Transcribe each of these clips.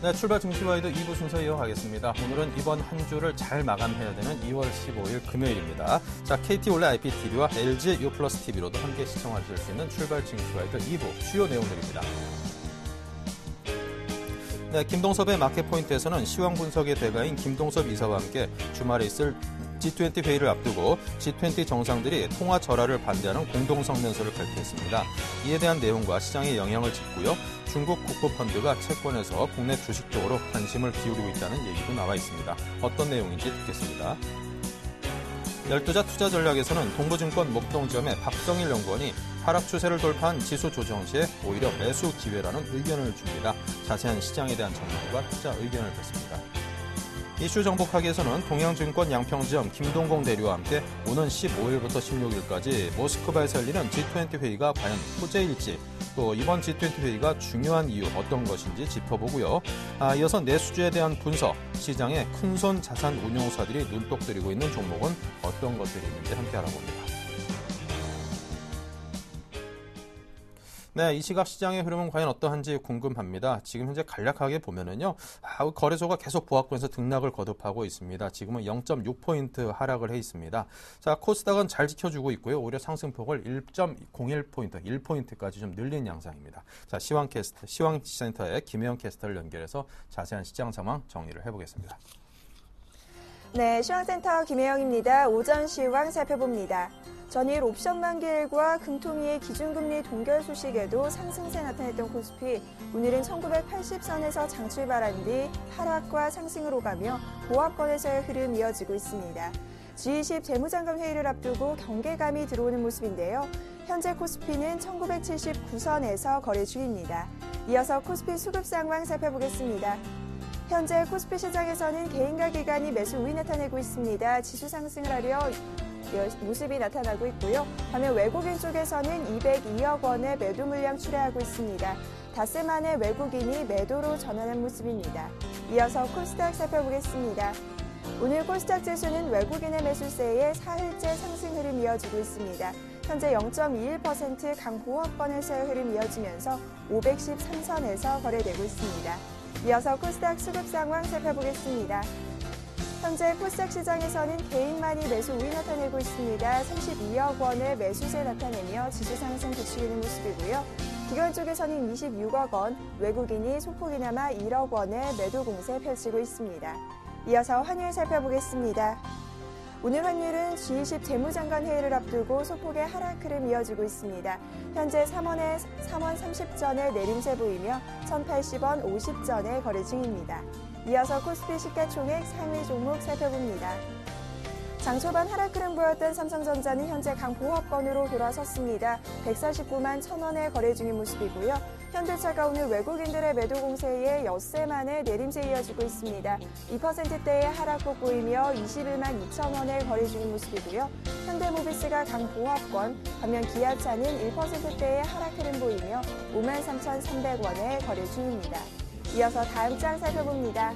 네, 출발 증시와이드 2부 순서 이어가겠습니다. 오늘은 이번 한 주를 잘 마감해야 되는 2월 15일 금요일입니다. 자, KT 올레 IPTV와 LG U+TV로도 함께 시청하실 수 있는 출발 증시와이드 2부 주요 내용들입니다. 네, 김동섭의 마켓포인트에서는 시황 분석의 대가인 김동섭 이사와 함께 주말에 있을 G20 회의를 앞두고 G20 정상들이 통화 절하를 반대하는 공동성명서를 발표했습니다. 이에 대한 내용과 시장에 영향을 짚고요. 중국 국부펀드가 채권에서 국내 주식 쪽으로 관심을 기울이고 있다는 얘기도 나와 있습니다. 어떤 내용인지 듣겠습니다. 12자 투자 전략에서는 동부증권 목동지점의 박정일 연구원이 하락 추세를 돌파한 지수 조정 시에 오히려 매수 기회라는 의견을 줍니다. 자세한 시장에 대한 전망과 투자 의견을 듣습니다. 이슈 정복하기에서는 동양증권 양평지점 김동공 대리와 함께 오는 15일부터 16일까지 모스크바에서 열리는 G20 회의가 과연 호재일지, 또 이번 G20 회의가 중요한 이유 어떤 것인지 짚어보고요. 이어서 내수주에 대한 분석, 시장에 큰손 자산 운용사들이 눈독 들이고 있는 종목은 어떤 것들이 있는지 함께 알아봅니다. 네, 이 시각 시장의 흐름은 과연 어떠한지 궁금합니다. 지금 현재 간략하게 보면은요, 거래소가 계속 보합권에서 등락을 거듭하고 있습니다. 지금은 0.6포인트 하락을 해 있습니다. 자, 코스닥은 잘 지켜주고 있고요. 오히려 상승폭을 1.01포인트, 1포인트까지 좀 늘린 양상입니다. 자, 시황센터의 김혜영 캐스터를 연결해서 자세한 시장 상황 정리를 해보겠습니다. 네, 시황센터 김혜영입니다. 오전 시황 살펴봅니다. 전일 옵션 만기일과 금토미의 기준금리 동결 소식에도 상승세 나타냈던 코스피, 오늘은 1980선에서 장출발한 뒤 하락과 상승으로 가며 보합권에서의 흐름 이어지고 있습니다. G20 재무장관 회의를 앞두고 경계감이 들어오는 모습인데요. 현재 코스피는 1979선에서 거래 중입니다. 이어서 코스피 수급 상황 살펴보겠습니다. 현재 코스피 시장에서는 개인과 기관이 매수 우위 나타내고 있습니다. 지수 상승을 하려 모습이 나타나고 있고요. 반면 외국인 쪽에서는 202억 원의 매도 물량 출하하고 있습니다. 닷새 만에 외국인이 매도로 전환한 모습입니다. 이어서 코스닥 살펴보겠습니다. 오늘 코스닥 지수는 외국인의 매수세에 사흘째 상승 흐름 이어지고 있습니다. 현재 0.21% 강보합권에서의 흐름 이어지면서 513선에서 거래되고 있습니다. 이어서 코스닥 수급 상황 살펴보겠습니다. 현재 코스닥 시장에서는 개인만이 매수 우위 나타내고 있습니다. 32억 원의 매수세 나타내며 지수 상승 부추기는 모습이고요. 기관 쪽에서는 26억 원, 외국인이 소폭이나마 1억 원의 매도 공세 펼치고 있습니다. 이어서 환율 살펴보겠습니다. 오늘 환율은 G20 재무장관 회의를 앞두고 소폭의 하락 흐름 이어지고 있습니다. 현재 3원 30전의 내림세 보이며 1,080원 50전에 거래 중입니다. 이어서 코스피 시가총액 상위 종목 살펴봅니다. 장 초반 하락 흐름 보였던 삼성전자는 현재 강보합권으로 돌아섰습니다. 149만 1,000원에 거래 중인 모습이고요. 현대차가 오늘 외국인들의 매도 공세에 엿새 만에 내림세 이어지고 있습니다. 2%대의 하락폭 보이며 21만 2,000원에 거래 중인 모습이고요. 현대모비스가 강보합권, 반면 기아차는 1%대의 하락 흐름 보이며 53,300원에 거래 중입니다. 이어서 다음 장 살펴봅니다.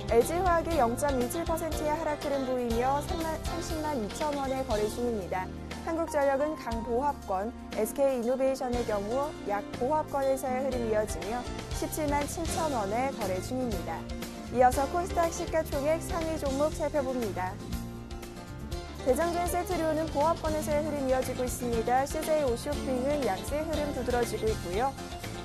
LG화학이 0.27%의 하락 흐름 보이며 30만 2천원에 거래 중입니다. 한국전력은 강보합권, SK이노베이션의 경우 약보합권에서의 흐름이 이어지며 17만 7천원에 거래 중입니다. 이어서 코스닥 시가총액 상위 종목 살펴봅니다. 대장전 세트류는 보합권에서의 흐름이 이어지고 있습니다. CJ 오쇼핑은 약세 흐름 두드러지고 있고요.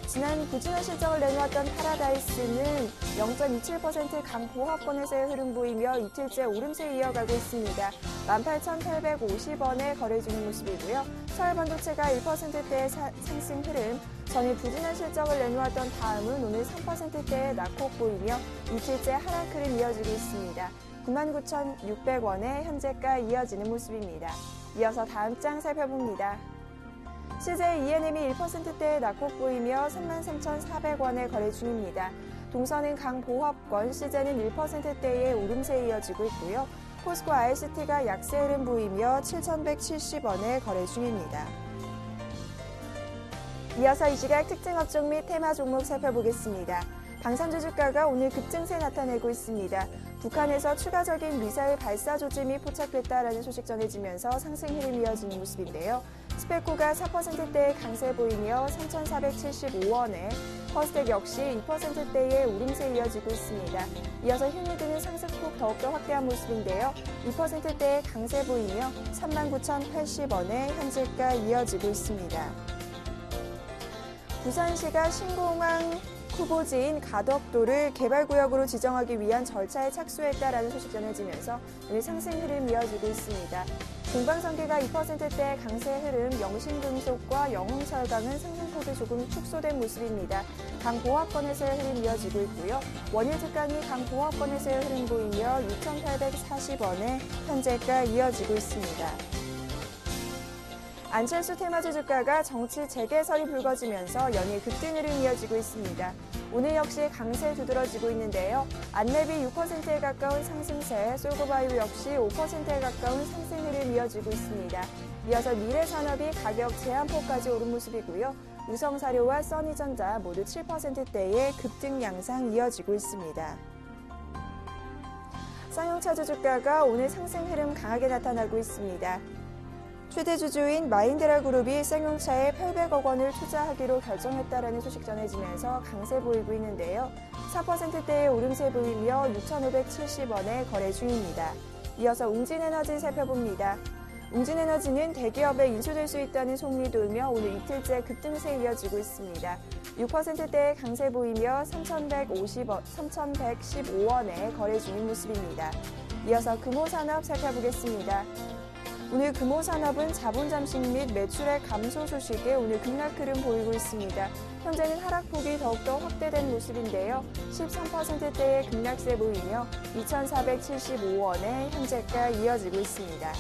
지난 부진한 실적을 내놓았던 파라다이스는 0.27% 강보합권에서의 흐름 보이며 이틀째 오름세 이어가고 있습니다. 18,850원에 거래 중인 모습이고요. 서울반도체가 1%대의 상승 흐름, 전일 부진한 실적을 내놓았던 다음은 오늘 3%대의 낙폭 보이며 이틀째 하락 흐름 이어지고 있습니다. 99,600원의 현재가 이어지는 모습입니다. 이어서 다음 장 살펴봅니다. CJ ENM이 1%대의 낙폭 보이며 33,400원에 거래 중입니다. 동선은 강보합권, CJ는 1%대의 오름세 이어지고 있고요. 포스코 ICT가 약세 흐름 보이며 7,170원에 거래 중입니다. 이어서 이 시각 특징 업종 및 테마 종목 살펴보겠습니다. 방산주 주가가 오늘 급증세 나타내고 있습니다. 북한에서 추가적인 미사일 발사 조짐이 포착됐다라는 소식 전해지면서 상승 흐름이 이어지는 모습인데요. 스페코가 4%대의 강세 보이며 3,475원에 퍼스텍 역시 2%대의 오름세 이어지고 있습니다. 이어서 휴미드는 상승폭 더욱더 확대한 모습인데요. 2%대의 강세 보이며 39,080원에 현재가 이어지고 있습니다. 부산시가 신공항 후보지인 가덕도를 개발구역으로 지정하기 위한 절차에 착수했다라는 소식 전해지면서 오늘 상승 흐름 이어지고 있습니다. 동방선계가 2%대 강세 흐름, 영신금속과 영흥철강은 상승폭이 조금 축소된 모습입니다. 강보합권에서의 흐름 이어지고 있고요. 원유특강이 강보합권에서의 흐름 보이며 6,840원에 현재가 이어지고 있습니다. 안철수 테마주 주가가 정치 재개설이 불거지면서 연일 급등 흐름 이어지고 있습니다. 오늘 역시 강세 두드러지고 있는데요. 안랩이 6%에 가까운 상승세, 솔고바이오 역시 5%에 가까운 상승 흐름 이어지고 있습니다. 이어서 미래산업이 가격 제한폭까지 오른 모습이고요. 우성사료와 써니전자 모두 7%대의 급등 양상 이어지고 있습니다. 쌍용차주 주가가 오늘 상승 흐름 강하게 나타나고 있습니다. 최대 주주인 마인드라 그룹이 쌍용차에 800억 원을 투자하기로 결정했다라는 소식 전해지면서 강세 보이고 있는데요. 4%대의 오름세 보이며 6,570원에 거래 중입니다. 이어서 웅진에너지 살펴봅니다. 웅진에너지는 대기업에 인수될 수 있다는 소문이 돌며 오늘 이틀째 급등세 이어지고 있습니다. 6%대의 강세 보이며 3,115원에 거래 중인 모습입니다. 이어서 금호산업 살펴보겠습니다. 오늘 금호산업은 자본 잠식 및 매출의 감소 소식에 오늘 급락 흐름 보이고 있습니다. 현재는 하락폭이 더욱더 확대된 모습인데요. 13%대의 급락세 보이며 2,475원에 현재가 이어지고 있습니다.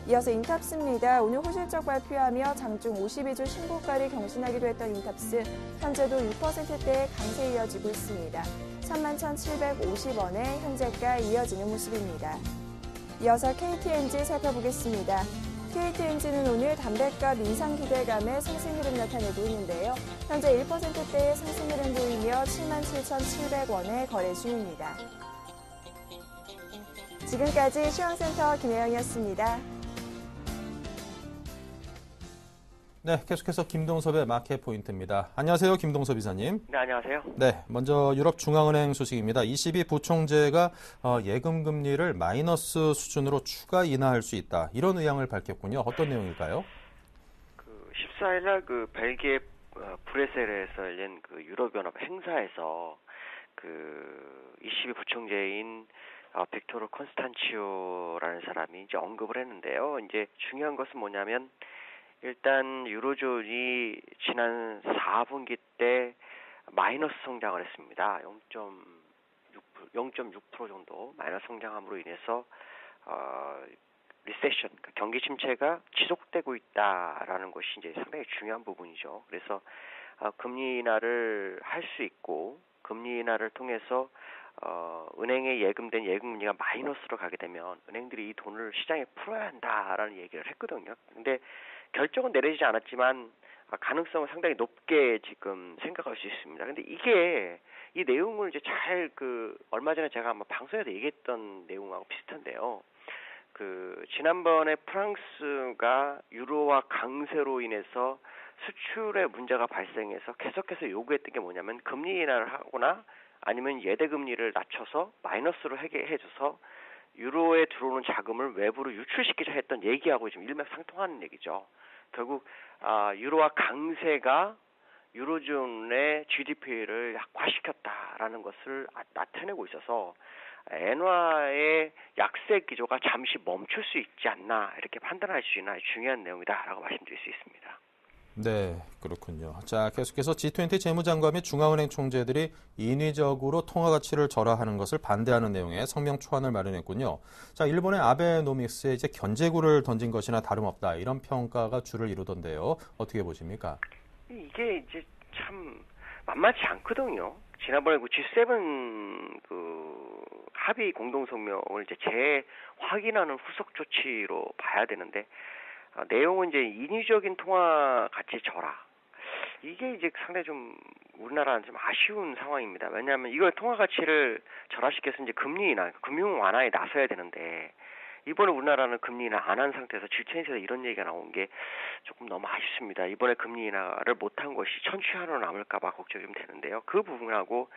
이어서 인탑스입니다. 오늘 호실적 발표하며 장중 52주 신고가를 경신하기도 했던 인탑스, 현재도 6%대의 강세 이어지고 있습니다. 31,750원에 현재가 이어지는 모습입니다. 이어서 KTNG 살펴보겠습니다. KTNG는 오늘 담배값 인상 기대감에 상승 흐름 나타내고 있는데요. 현재 1%대의 상승 흐름 보이며 77,700원에 거래 중입니다. 지금까지 시황센터 김혜영이었습니다. 네, 계속해서 김동섭의 마켓 포인트입니다. 안녕하세요, 김동섭 이사님. 네, 안녕하세요. 네, 먼저 유럽중앙은행 소식입니다. ECB 부총재가 예금 금리를 마이너스 수준으로 추가 인하할 수 있다. 이런 의향을 밝혔군요. 어떤 내용일까요? 14일 날 벨기에 브뤼셀에서 열린 유럽연합 행사에서 ECB 부총재인 빅토르 콘스탄치오라는 사람이 이제 언급을 했는데요. 이제 중요한 것은 뭐냐면 일단 유로존이 지난 4분기 때 마이너스 성장을 했습니다. 0.6% 정도 마이너스 성장함으로 인해서 리세션, 경기 침체가 지속되고 있다라는 것이 이제 상당히 중요한 부분이죠. 그래서 금리 인하를 할 수 있고 금리 인하를 통해서 은행에 예금된 예금금리가 마이너스로 가게 되면 은행들이 이 돈을 시장에 풀어야 한다라는 얘기를 했거든요. 근데 결정은 내리지 않았지만 가능성은 상당히 높게 지금 생각할 수 있습니다. 근데 이 내용을 이제 잘 얼마 전에 제가 아마 방송에서 얘기했던 내용하고 비슷한데요. 지난번에 프랑스가 유로화 강세로 인해서 수출에 문제가 발생해서 계속해서 요구했던 게 뭐냐면 금리 인하를 하거나 아니면 예대 금리를 낮춰서 마이너스로 해줘서 유로에 들어오는 자금을 외부로 유출시키자 했던 얘기하고 지금 일맥상통하는 얘기죠. 결국 유로화 강세가 유로존의 GDP를 약화시켰다라는 것을 나타내고 있어서 엔화의 약세 기조가 잠시 멈출 수 있지 않나 이렇게 판단할 수 있는 중요한 내용이다라고 말씀드릴 수 있습니다. 네, 그렇군요. 자, 계속해서 G20 재무장관 및 중앙은행 총재들이 인위적으로 통화 가치를 절하하는 것을 반대하는 내용의 성명 초안을 마련했군요. 자, 일본의 아베노믹스에 이제 견제구를 던진 것이나 다름없다 이런 평가가 주를 이루던데요. 어떻게 보십니까? 이게 이제 참 만만치 않거든요. 지난번에 G7 합의 공동성명을 이제 재확인하는 후속 조치로 봐야 되는데 내용은 이제 인위적인 통화 가치 절하. 이게 이제 상당히 좀 우리나라는 좀 아쉬운 상황입니다. 왜냐하면 이걸 통화 가치를 절하시켜서 이제 금리 인하, 금융 완화에 나서야 되는데 이번에 우리나라는 금리 인하 안 한 상태에서 G20에서 이런 얘기가 나온 게 조금 너무 아쉽습니다. 이번에 금리 인하를 못한 것이 천추한으로 남을까봐 걱정이 좀 되는데요. 그 부분하고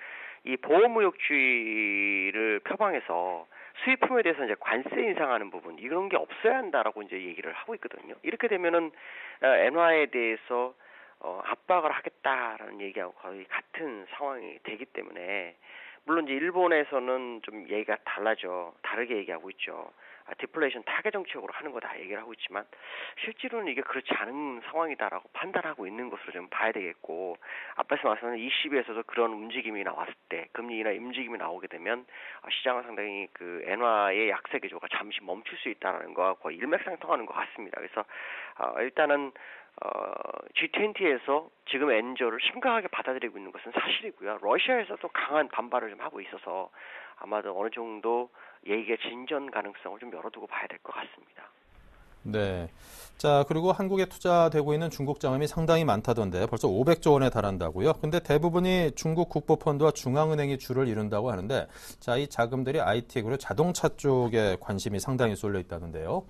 이 보호무역주의를 표방해서 수입품에 대해서 이제 관세 인상하는 부분 이런 게 없어야 한다라고 이제 얘기를 하고 있거든요. 이렇게 되면은 엔화에 대해서 압박을 하겠다라는 얘기하고 거의 같은 상황이 되기 때문에 물론 이제 일본에서는 좀 얘기가 다르게 얘기하고 있죠. 디플레이션 타겟 정책으로 하는 거다 얘기를 하고 있지만 실제로는 이게 그렇지 않은 상황이다라고 판단하고 있는 것으로 좀 봐야 되겠고 앞에서 말씀하신 ECB에서도 그런 움직임이 나왔을 때 금리 인하 움직임이 나오게 되면 시장은 상당히 그 엔화의 약세 기조가 잠시 멈출 수 있다는 거와 거의 일맥상통하는 것 같습니다. 그래서 일단은 G20에서 지금 엔저를 심각하게 받아들이고 있는 것은 사실이고요. 러시아에서도 강한 반발을 좀 하고 있어서 아마도 어느 정도 얘기의 진전 가능성을 좀 열어두고 봐야 될 것 같습니다. 네. 자, 그리고 한국에 투자되고 있는 중국 자금이 상당히 많다던데 벌써 500조 원에 달한다고요. 근데 대부분이 중국 국부펀드와 중앙은행이 주를 이룬다고 하는데 자, 이 자금들이 IT 그리고 자동차 쪽에 관심이 상당히 쏠려 있다는데요.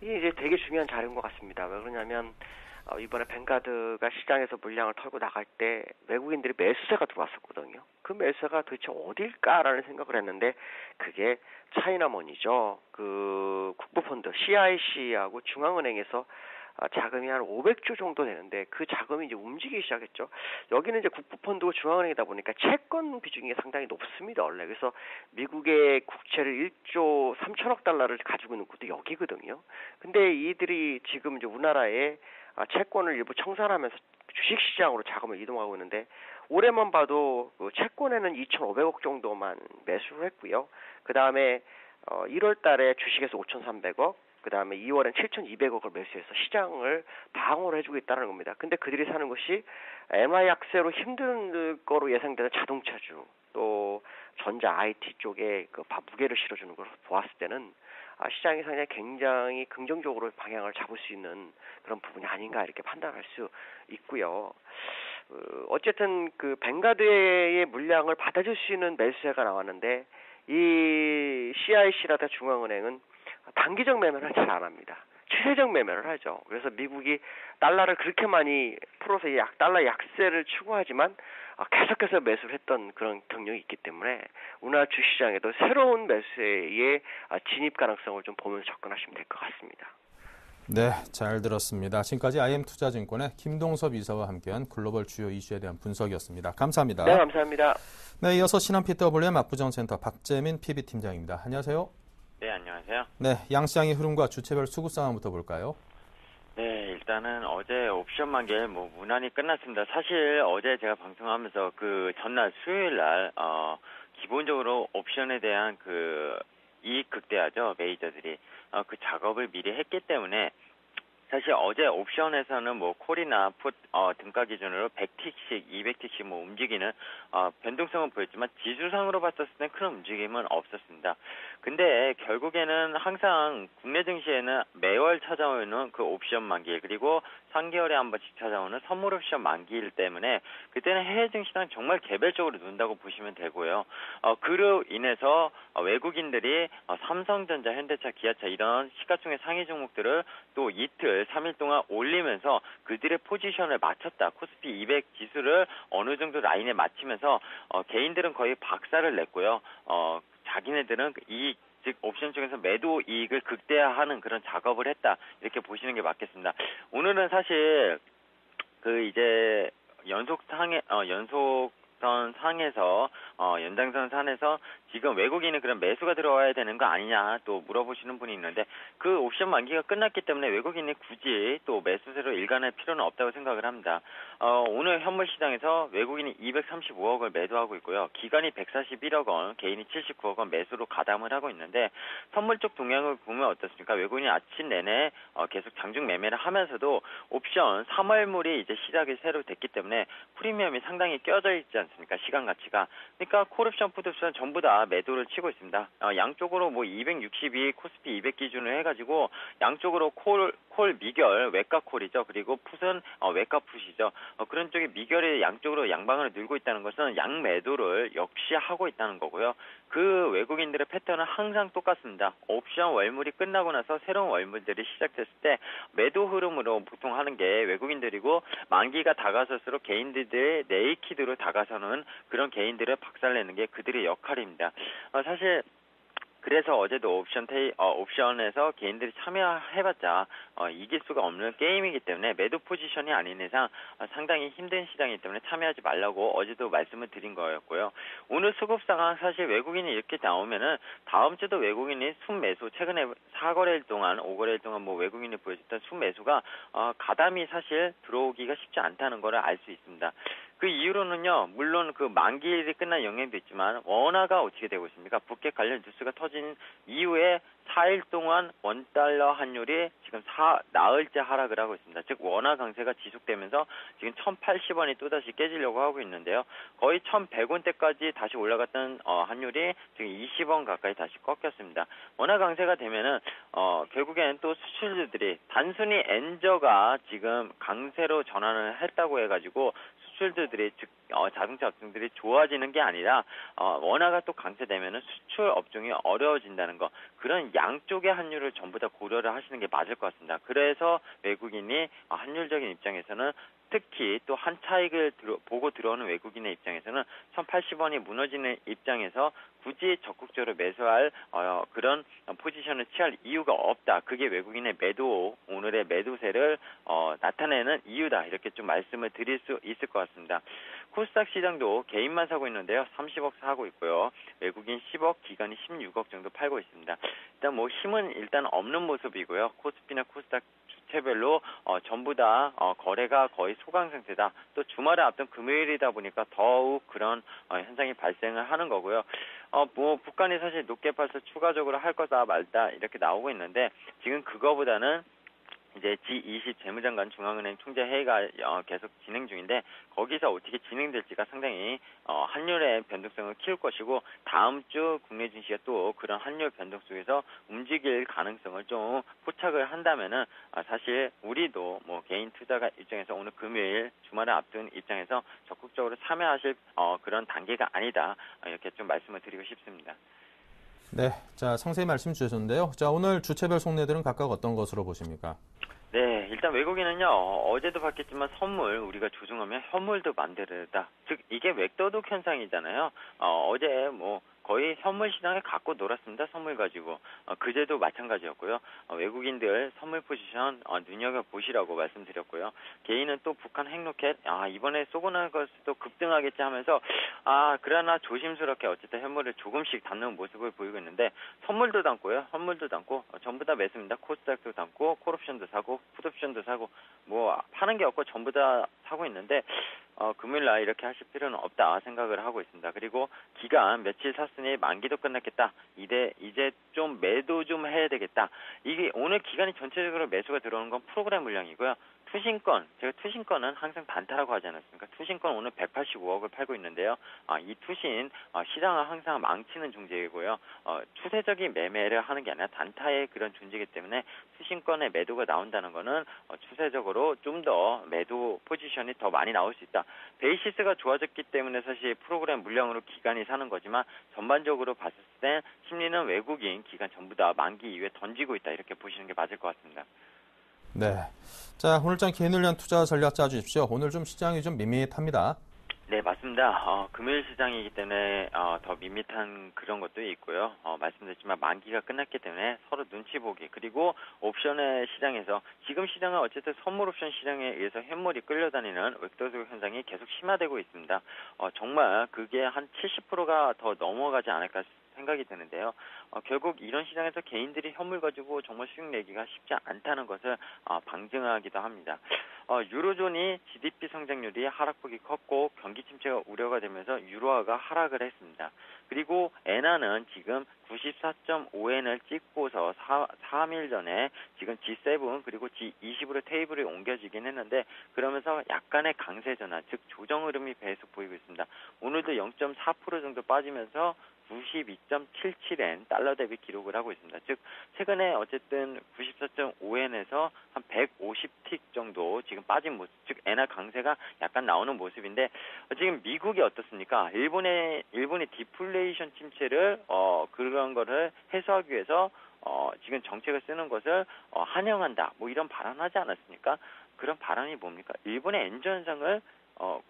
이게 이제 되게 중요한 자료인 것 같습니다. 왜 그러냐면 이번에 뱅가드가 시장에서 물량을 털고 나갈 때 외국인들이 매수세가 들어왔었거든요. 그 매수세가 도대체 어딜까라는 생각을 했는데 그게 차이나머니죠. 그 국부펀드 CIC하고 중앙은행에서 자금이 한 500조 정도 되는데 그 자금이 이제 움직이기 시작했죠. 여기는 이제 국부펀드고 중앙은행이다 보니까 채권 비중이 상당히 높습니다, 원래. 그래서 미국의 국채를 1조 3천억 달러를 가지고 있는 곳도 여기거든요. 근데 이들이 지금 이제 우리나라에 채권을 일부 청산하면서 주식시장으로 자금을 이동하고 있는데 올해만 봐도 그 채권에는 2,500억 정도만 매수를 했고요. 그 다음에 1월 달에 주식에서 5,300억, 그 다음에 2월엔 7,200억을 매수해서 시장을 방어를 해주고 있다는 겁니다. 근데 그들이 사는 것이 엔화 약세로 힘든 거로 예상되는 자동차주, 또 전자 IT 쪽에 그 무게를 실어주는 걸 보았을 때는 시장이 상당히 굉장히 긍정적으로 방향을 잡을 수 있는 그런 부분이 아닌가 이렇게 판단할 수 있고요. 어쨌든 그 뱅가드의 물량을 받아줄 수 있는 매수세가 나왔는데 이 CIC라든가 중앙은행은 단기적 매매를 잘 안 합니다. 추세적 매매를 하죠. 그래서 미국이 달러를 그렇게 많이 풀어서 달러 약세를 추구하지만 계속해서 매수를 했던 그런 경력이 있기 때문에 우리나라 주시장에도 새로운 매수의 진입 가능성을 좀 보면서 접근하시면 될 것 같습니다. 네, 잘 들었습니다. 지금까지 IM투자증권의 김동섭 이사와 함께한 글로벌 주요 이슈에 대한 분석이었습니다. 감사합니다. 네, 감사합니다. 네, 이어서 신한 PWM 압구정센터 박재민 PB팀장입니다. 안녕하세요. 네, 안녕하세요. 네, 양시장의 흐름과 주체별 수급 상황부터 볼까요? 네, 일단은 어제 옵션 만기일 무난히 끝났습니다. 사실 어제 제가 방송하면서 그 전날 수요일 날 기본적으로 옵션에 대한 그 이익 극대화죠, 메이저들이 그 작업을 미리 했기 때문에 사실 어제 옵션에서는 콜이나 풋 등가 기준으로 100틱씩, 200틱씩 움직이는 변동성은 보였지만 지수상으로 봤었을 때 큰 움직임은 없었습니다. 근데 결국에는 항상 국내 증시에는 매월 찾아오는 그 옵션 만기일 그리고 3개월에 한 번씩 찾아오는 선물 옵션 만기일 때문에 그때는 해외 증시랑 정말 개별적으로 눈다고 보시면 되고요. 그로 인해서 외국인들이 삼성전자, 현대차, 기아차 이런 시가총액 상위 종목들을 또 이틀 3일 동안 올리면서 그들의 포지션을 맞췄다. 코스피 200 지수를 어느 정도 라인에 맞추면서 개인들은 거의 박살을 냈고요. 자기네들은 이익, 즉 옵션 쪽에서 매도 이익을 극대화하는 그런 작업을 했다. 이렇게 보시는 게 맞겠습니다. 오늘은 사실 그 이제 연속선 상에서 연장선 산에서 지금 외국인은 그런 매수가 들어와야 되는 거 아니냐 또 물어보시는 분이 있는데 그 옵션 만기가 끝났기 때문에 외국인이 굳이 또 매수세로 일관할 필요는 없다고 생각을 합니다. 오늘 현물 시장에서 외국인이 235억을 매도하고 있고요. 기관이 141억 원, 개인이 79억 원 매수로 가담을 하고 있는데 선물 쪽 동향을 보면 어떻습니까? 외국인이 아침 내내 계속 장중 매매를 하면서도 옵션 3월물이 이제 시작이 새로 됐기 때문에 프리미엄이 상당히 껴져 있지 않습니까? 시간 가치가. 그러니까 콜옵션, 풋옵션 전부 다 매도를 치고 있습니다. 양쪽으로 262 코스피 200 기준으로 해가지고 양쪽으로 콜 콜 미결 외가 콜이죠. 그리고 풋은 외가 풋이죠. 그런 쪽에 미결이 양쪽으로 양방으로 늘고 있다는 것은 양매도를 역시 하고 있다는 거고요. 그 외국인들의 패턴은 항상 똑같습니다. 옵션 월물이 끝나고 나서 새로운 월물들이 시작됐을 때 매도 흐름으로 보통 하는 게 외국인들이고, 만기가 다가설수록 개인들의 네이키드로 다가서는 그런 개인들을 박살내는 게 그들의 역할입니다. 사실 그래서 어제도 옵션에서 개인들이 참여해봤자 이길 수가 없는 게임이기 때문에 매도 포지션이 아닌 이상 상당히 힘든 시장이기 때문에 참여하지 말라고 어제도 말씀을 드린 거였고요. 오늘 수급 상황, 사실 외국인이 이렇게 나오면은 다음 주도 외국인이 순매수, 최근에 4거래일 동안 5거래일 동안 뭐 외국인이 보여줬던 순매수가 가담이 사실 들어오기가 쉽지 않다는 걸 알 수 있습니다. 그 이유로는요, 물론 그 만기일이 끝난 영향도 있지만 원화가 어떻게 되고 있습니까? 북핵 관련 뉴스가 터진 이후에 4일 동안 원달러 환율이 지금 나흘째 하락을 하고 있습니다. 즉 원화 강세가 지속되면서 지금 1,080원이 또다시 깨지려고 하고 있는데요. 거의 1,100원대까지 다시 올라갔던 환율이 지금 20원 가까이 다시 꺾였습니다. 원화 강세가 되면은 결국에는 또 수출들이 단순히 엔저가 지금 강세로 전환을 했다고 해가지고 수출들이 즉 자동차 업종들이 좋아지는 게 아니라 원화가 또 강세되면은 수출 업종이 어려워진다는 거, 그런 양쪽의 환율을 전부 다 고려를 하시는 게 맞을 것 같습니다. 그래서 외국인이 환율적인 입장에서는 특히 또 한 차익을 보고 들어오는 외국인의 입장에서는 1,080원이 무너지는 입장에서 굳이 적극적으로 매수할 그런 포지션을 취할 이유가 없다. 그게 외국인의 오늘의 매도세를 나타내는 이유다. 이렇게 좀 말씀을 드릴 수 있을 것 같습니다. 코스닥 시장도 개인만 사고 있는데요. 30억 사고 있고요. 외국인 10억, 기관이 16억 정도 팔고 있습니다. 일단 뭐 힘은 일단 없는 모습이고요. 코스피나 코스닥 주체별로 전부 다 거래가 거의 소강 상태다. 또 주말에 앞둔 금요일이다 보니까 더욱 그런 현상이 발생을 하는 거고요. 뭐 북한이 사실 높게 팔서 추가적으로 할 거다 말다 이렇게 나오고 있는데, 지금 그거보다는 이제 G20 재무장관 중앙은행 총재 회의가 계속 진행 중인데, 거기서 어떻게 진행될지가 상당히 환율의 변동성을 키울 것이고, 다음 주 국내 증시가 또 그런 환율 변동 속에서 움직일 가능성을 좀 포착을 한다면은 사실 우리도 뭐 개인 투자가 입장에서 오늘 금요일 주말에 앞둔 입장에서 적극적으로 참여하실 그런 단계가 아니다, 이렇게 좀 말씀을 드리고 싶습니다. 네, 자 상세히 말씀 주셨는데요. 자 오늘 주체별 속내들은 각각 어떤 것으로 보십니까? 네, 일단 외국인은요, 어제도 봤겠지만 선물, 우리가 조중하면 현물도 만들다. 즉, 이게 맥더독 현상이잖아요. 어제 뭐 거의 현물 시장에 갖고 놀았습니다. 선물 가지고. 그제도 마찬가지였고요. 외국인들 선물 포지션 눈여겨보시라고 말씀드렸고요. 개인은 또 북한 핵로켓, 이번에 쏘고 난 것도 급등하겠지 하면서, 그러나 조심스럽게 어쨌든 현물을 조금씩 담는 모습을 보이고 있는데, 선물도 담고요. 선물도 담고, 전부 다 매수입니다. 코스닥도 담고, 콜옵션도 사고, 풋옵션도 사고, 뭐 파는 게 없고 전부 다 사고 있는데, 금요일날 이렇게 하실 필요는 없다 생각을 하고 있습니다. 그리고 기간 며칠 샀으니 만기도 끝났겠다. 이제 좀 매도 좀 해야 되겠다. 이게 오늘 기간이 전체적으로 매수가 들어오는 건 프로그램 물량이고요. 투신권, 제가 투신권은 항상 단타라고 하지 않았습니까? 투신권 오늘 185억을 팔고 있는데요. 이 투신 시장을 항상 망치는 존재이고요. 추세적인 매매를 하는 게 아니라 단타의 그런 존재이기 때문에 투신권의 매도가 나온다는 거는 추세적으로 좀 더 매도 포지션이 더 많이 나올 수 있다. 베이시스가 좋아졌기 때문에 사실 프로그램 물량으로 기간이 사는 거지만, 전반적으로 봤을 때 심리는 외국인 기간 전부 다 만기 이후에 던지고 있다, 이렇게 보시는 게 맞을 것 같습니다. 네, 자 오늘장 개인을 위한 투자 전략 짜주십시오. 오늘 좀 시장이 좀 밋밋합니다. 네, 맞습니다. 금요일 시장이기 때문에 더 밋밋한 그런 것도 있고요. 말씀드렸지만 만기가 끝났기 때문에 서로 눈치 보기, 그리고 옵션의 시장에서 지금 시장은 어쨌든 선물 옵션 시장에 의해서 현물이 끌려다니는 웹도적 현상이 계속 심화되고 있습니다. 정말 그게 한 70%가 더 넘어가지 않을까 생각이 드는데요. 결국 이런 시장에서 개인들이 현물 가지고 정말 수익 내기가 쉽지 않다는 것을 방증하기도 합니다. 유로존이 GDP 성장률이 하락폭이 컸고 경기 침체가 우려가 되면서 유로화가 하락을 했습니다. 그리고 엔화는 지금 94.5엔을 찍고서 3일 전에 지금 G7 그리고 G20으로 테이블에 옮겨지긴 했는데, 그러면서 약간의 강세 전환, 즉 조정 흐름이 계속 보이고 있습니다. 오늘도 0.4% 정도 빠지면서 92.77엔 달러 대비 기록을 하고 있습니다. 즉 최근에 어쨌든 94.5엔에서 한 150틱 정도 지금 빠진 모습, 즉 엔화 강세가 약간 나오는 모습인데 지금 미국이 어떻습니까? 일본의 디플레이션 침체를 그런 거를 해소하기 위해서 지금 정책을 쓰는 것을 환영한다. 뭐 이런 발언하지 않았습니까? 그런 발언이 뭡니까? 일본의 엔저 현상을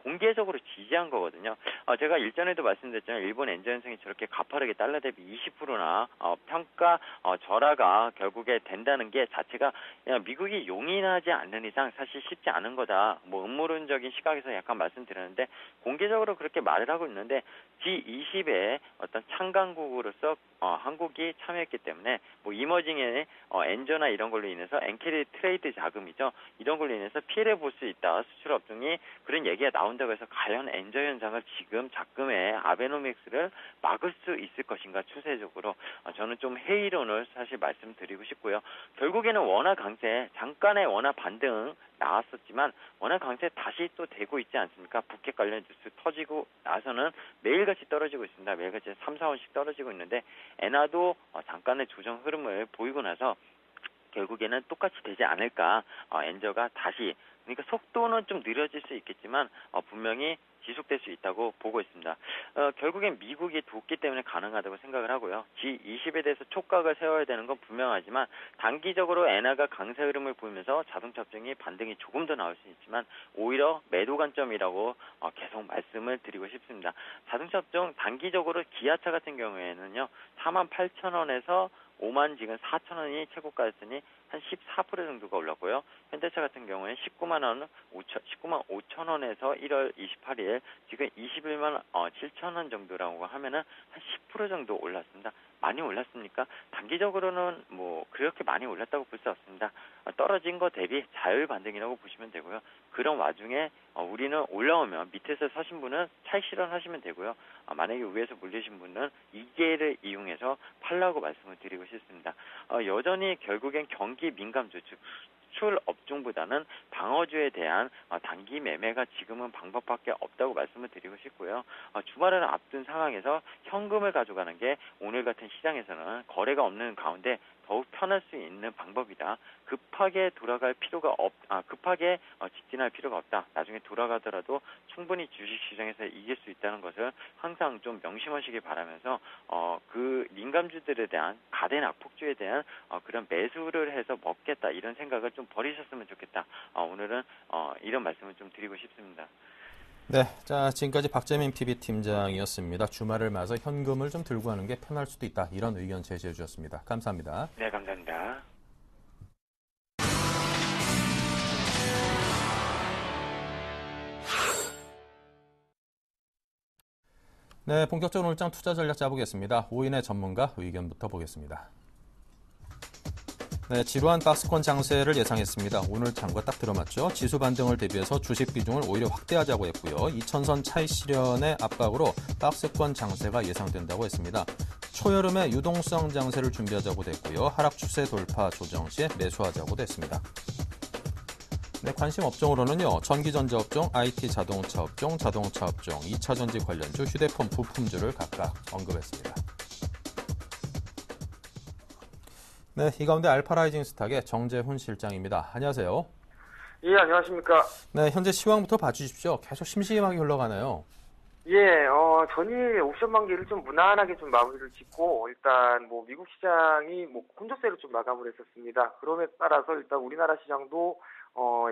공개적으로 지지한 거거든요. 제가 일전에도 말씀드렸잖아요. 일본 엔저 현상이 저렇게 가파르게 달러 대비 20%나 평가 절하가 결국에 된다는 게 자체가 그냥 미국이 용인하지 않는 이상 사실 쉽지 않은 거다. 뭐 음모론적인 시각에서 약간 말씀드렸는데 공개적으로 그렇게 말을 하고 있는데 G20의 어떤 참가국으로서 한국이 참여했기 때문에 뭐 이머징의 엔저나 이런 걸로 인해서 엔캐리 트레이드 자금이죠. 이런 걸로 인해서 피해를 볼 수 있다. 수출 업종이 그런 얘기가 나온다고 해서 과연 엔저 현상을 지금 작금의 아베노믹스를 막을 수 있을 것인가 추세적으로 저는 좀 회의론을 사실 말씀드리고 싶고요. 결국에는 원화 강세 잠깐의 원화 반등 나왔었지만 원화 강세 다시 또 되고 있지 않습니까? 북핵 관련 뉴스 터지고 나서는 매일같이 떨어지고 있습니다. 매일같이 3, 4원씩 떨어지고 있는데 엔화도 잠깐의 조정 흐름을 보이고 나서 결국에는 똑같이 되지 않을까. 엔저가 다시 그러니까 속도는 좀 느려질 수 있겠지만 분명히 지속될 수 있다고 보고 있습니다. 결국엔 미국이 돕기 때문에 가능하다고 생각을 하고요. G20에 대해서 촉각을 세워야 되는 건 분명하지만 단기적으로 엔화가 강세 흐름을 보이면서 자동차 업종이 반등이 조금 더 나올 수 있지만 오히려 매도 관점이라고 계속 말씀을 드리고 싶습니다. 자동차 업종 단기적으로 기아차 같은 경우에는요. 48,000원에서 5만 지금 4,000원이 최고가였으니 한 14% 정도가 올랐고요. 현대차 같은 경우에 19만 5천 원에서 1월 28일 지금 21만 7천 원 정도라고 하면은 한 10% 정도 올랐습니다. 많이 올랐습니까? 단기적으로는 뭐 그렇게 많이 올랐다고 볼 수 없습니다. 떨어진 거 대비 자율 반등이라고 보시면 되고요. 그런 와중에 우리는 올라오면 밑에서 사신 분은 차익 실현하시면 되고요. 만약에 위에서 물리신 분은 이 기회를 이용해서 팔라고 말씀을 드리고 싶습니다. 여전히 결국엔 경기 민감주 즉 수출 업종보다는 방어주에 대한 단기 매매가 지금은 방법밖에 없다고 말씀을 드리고 싶고요. 주말을 앞둔 상황에서 현금을 가져가는 게 오늘 같은 시장에서는 거래가 없는 가운데 더욱 편할 수 있는 방법이다. 급하게 급하게 직진할 필요가 없다. 나중에 돌아가더라도 충분히 주식시장에서 이길 수 있다는 것을 항상 좀 명심하시기 바라면서 그 민감주들에 대한 가대 낙폭주에 대한 그런 매수를 해서 먹겠다 이런 생각을 좀 버리셨으면 좋겠다. 오늘은 이런 말씀을 좀 드리고 싶습니다. 네, 자 지금까지 박재민 PB팀장이었습니다. 주말을 맞아 현금을 좀 들고 가는 게 편할 수도 있다. 이런 의견 제시해 주셨습니다. 감사합니다. 네, 감사합니다. 네, 본격적으로 오늘장 투자 전략 짜보겠습니다. 오인의 전문가 의견부터 보겠습니다. 네, 지루한 박스권 장세를 예상했습니다. 오늘 장과 딱 들어맞죠. 지수 반등을 대비해서 주식 비중을 오히려 확대하자고 했고요. 2000선 차익 실현의 압박으로 박스권 장세가 예상된다고 했습니다. 초여름에 유동성 장세를 준비하자고 됐고요. 하락 추세 돌파 조정 시에 매수하자고도 했습니다. 네, 관심 업종으로는요. 전기전자 업종, IT 자동차 업종, 자동차 업종, 2차전지 관련주, 휴대폰 부품주를 각각 언급했습니다. 네, 이 가운데 알파라이징 스탁의 정재훈 실장입니다. 안녕하세요. 예, 안녕하십니까. 네, 현재 시황부터 봐주십시오. 계속 심심하게 흘러가나요? 예, 전일 옵션 만기를 좀 무난하게 좀 마무리를 짓고, 일단 뭐 미국 시장이 뭐 혼조세로 좀 마감을 했었습니다. 그럼에 따라서 일단 우리나라 시장도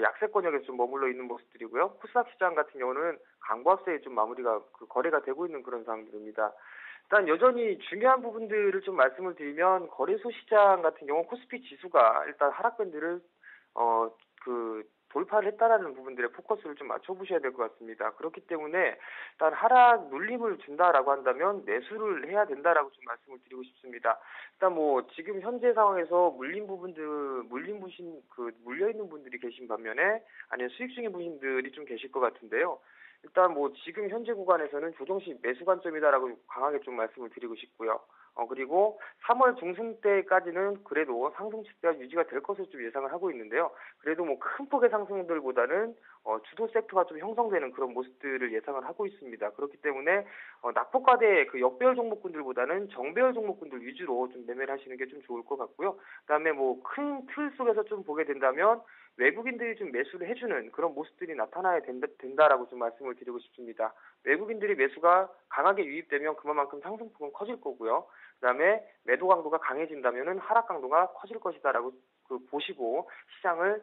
약세권역에 좀 머물러 있는 모습들이고요. 코스닥 시장 같은 경우는 강보합세에 좀 마무리가 거래가 되고 있는 그런 상황들입니다. 일단 여전히 중요한 부분들을 좀 말씀을 드리면 거래소 시장 같은 경우 코스피 지수가 일단 하락 밴드를 돌파를 했다라는 부분들에 포커스를 좀 맞춰보셔야 될 것 같습니다. 그렇기 때문에 일단 하락 눌림을 준다라고 한다면 매수를 해야 된다라고 좀 말씀을 드리고 싶습니다. 일단 뭐 지금 현재 상황에서 물려 있는 분들이 계신 반면에 아니면 수익 중인 분들이 좀 계실 것 같은데요. 일단 뭐 지금 현재 구간에서는 조정시 매수 관점이다라고 강하게 좀 말씀을 드리고 싶고요. 그리고 3월 중순 때까지는 그래도 상승 추세가 유지가 될 것으로 좀 예상을 하고 있는데요. 그래도 뭐 큰 폭의 상승들보다는 주도 섹터가 좀 형성되는 그런 모습들을 예상을 하고 있습니다. 그렇기 때문에 낙폭과대 그 역배열 종목군들보다는 정배열 종목군들 위주로 좀 매매를 하시는 게 좀 좋을 것 같고요. 그다음에 뭐 큰 틀 속에서 좀 보게 된다면 외국인들이 좀 매수를 해주는 그런 모습들이 나타나야 된다라고 좀 말씀을 드리고 싶습니다. 외국인들이 매수가 강하게 유입되면 그만큼 상승폭은 커질 거고요. 그다음에 매도 강도가 강해진다면은 하락 강도가 커질 것이다라고 보시고 시장을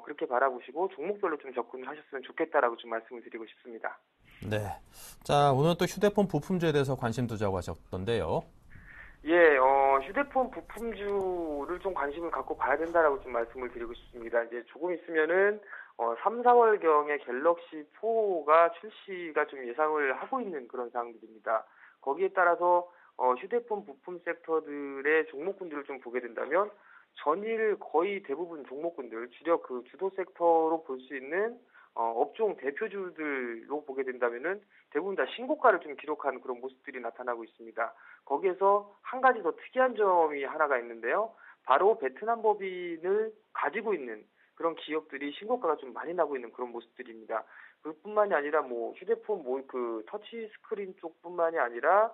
그렇게 바라보시고 종목별로 좀 접근을 하셨으면 좋겠다라고 좀 말씀을 드리고 싶습니다. 네. 자, 오늘 또 휴대폰 부품주에 대해서 관심 두자고 하셨던데요. 예, 휴대폰 부품주를 좀 관심을 갖고 봐야 된다라고 좀 말씀을 드리고 싶습니다. 이제 조금 있으면은 3, 4월경에 갤럭시 4가 출시가 좀 예상을 하고 있는 그런 상황들입니다. 거기에 따라서 휴대폰 부품 섹터들의 종목군들을 좀 보게 된다면 전일 거의 대부분 종목군들 주력 그 주도 섹터로 볼 수 있는 업종 대표주들로 보게 된다면은 대부분 다 신고가를 좀 기록한 그런 모습들이 나타나고 있습니다. 거기에서 한 가지 더 특이한 점이 하나가 있는데요. 바로 베트남 법인을 가지고 있는 그런 기업들이 신고가가 좀 많이 나고 있는 그런 모습들입니다. 그뿐만이 아니라 뭐 휴대폰 그 터치 스크린 쪽뿐만이 아니라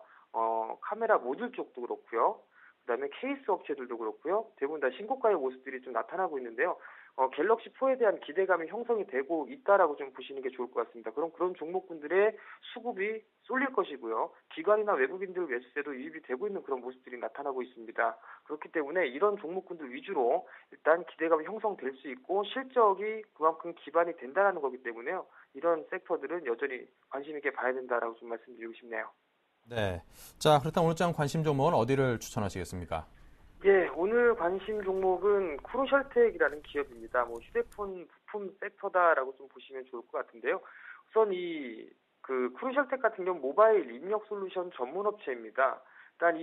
카메라 모듈 쪽도 그렇고요. 그다음에 케이스 업체들도 그렇고요. 대부분 다 신고가의 모습들이 좀 나타나고 있는데요. 갤럭시 4에 대한 기대감이 형성이 되고 있다라고 좀 보시는 게 좋을 것 같습니다. 그런 종목군들의 수급이 쏠릴 것이고요. 기관이나 외국인들 매수세도 유입이 되고 있는 그런 모습들이 나타나고 있습니다. 그렇기 때문에 이런 종목군들 위주로 일단 기대감이 형성될 수 있고 실적이 그만큼 기반이 된다는 거기 때문에요. 이런 섹터들은 여전히 관심 있게 봐야 된다라고 좀 말씀드리고 싶네요. 네. 자, 그렇다면 오늘 장 관심 종목은 어디를 추천하시겠습까? 예, 오늘 관심 종목은 크루셜텍이라는 기업입니다. 뭐 휴대폰 부품 섹터다라고 좀 보시면 좋을 것 같은데요. 우선 크루셜텍 같은 경우 모바일 입력 솔루션 전문 업체입니다. 일단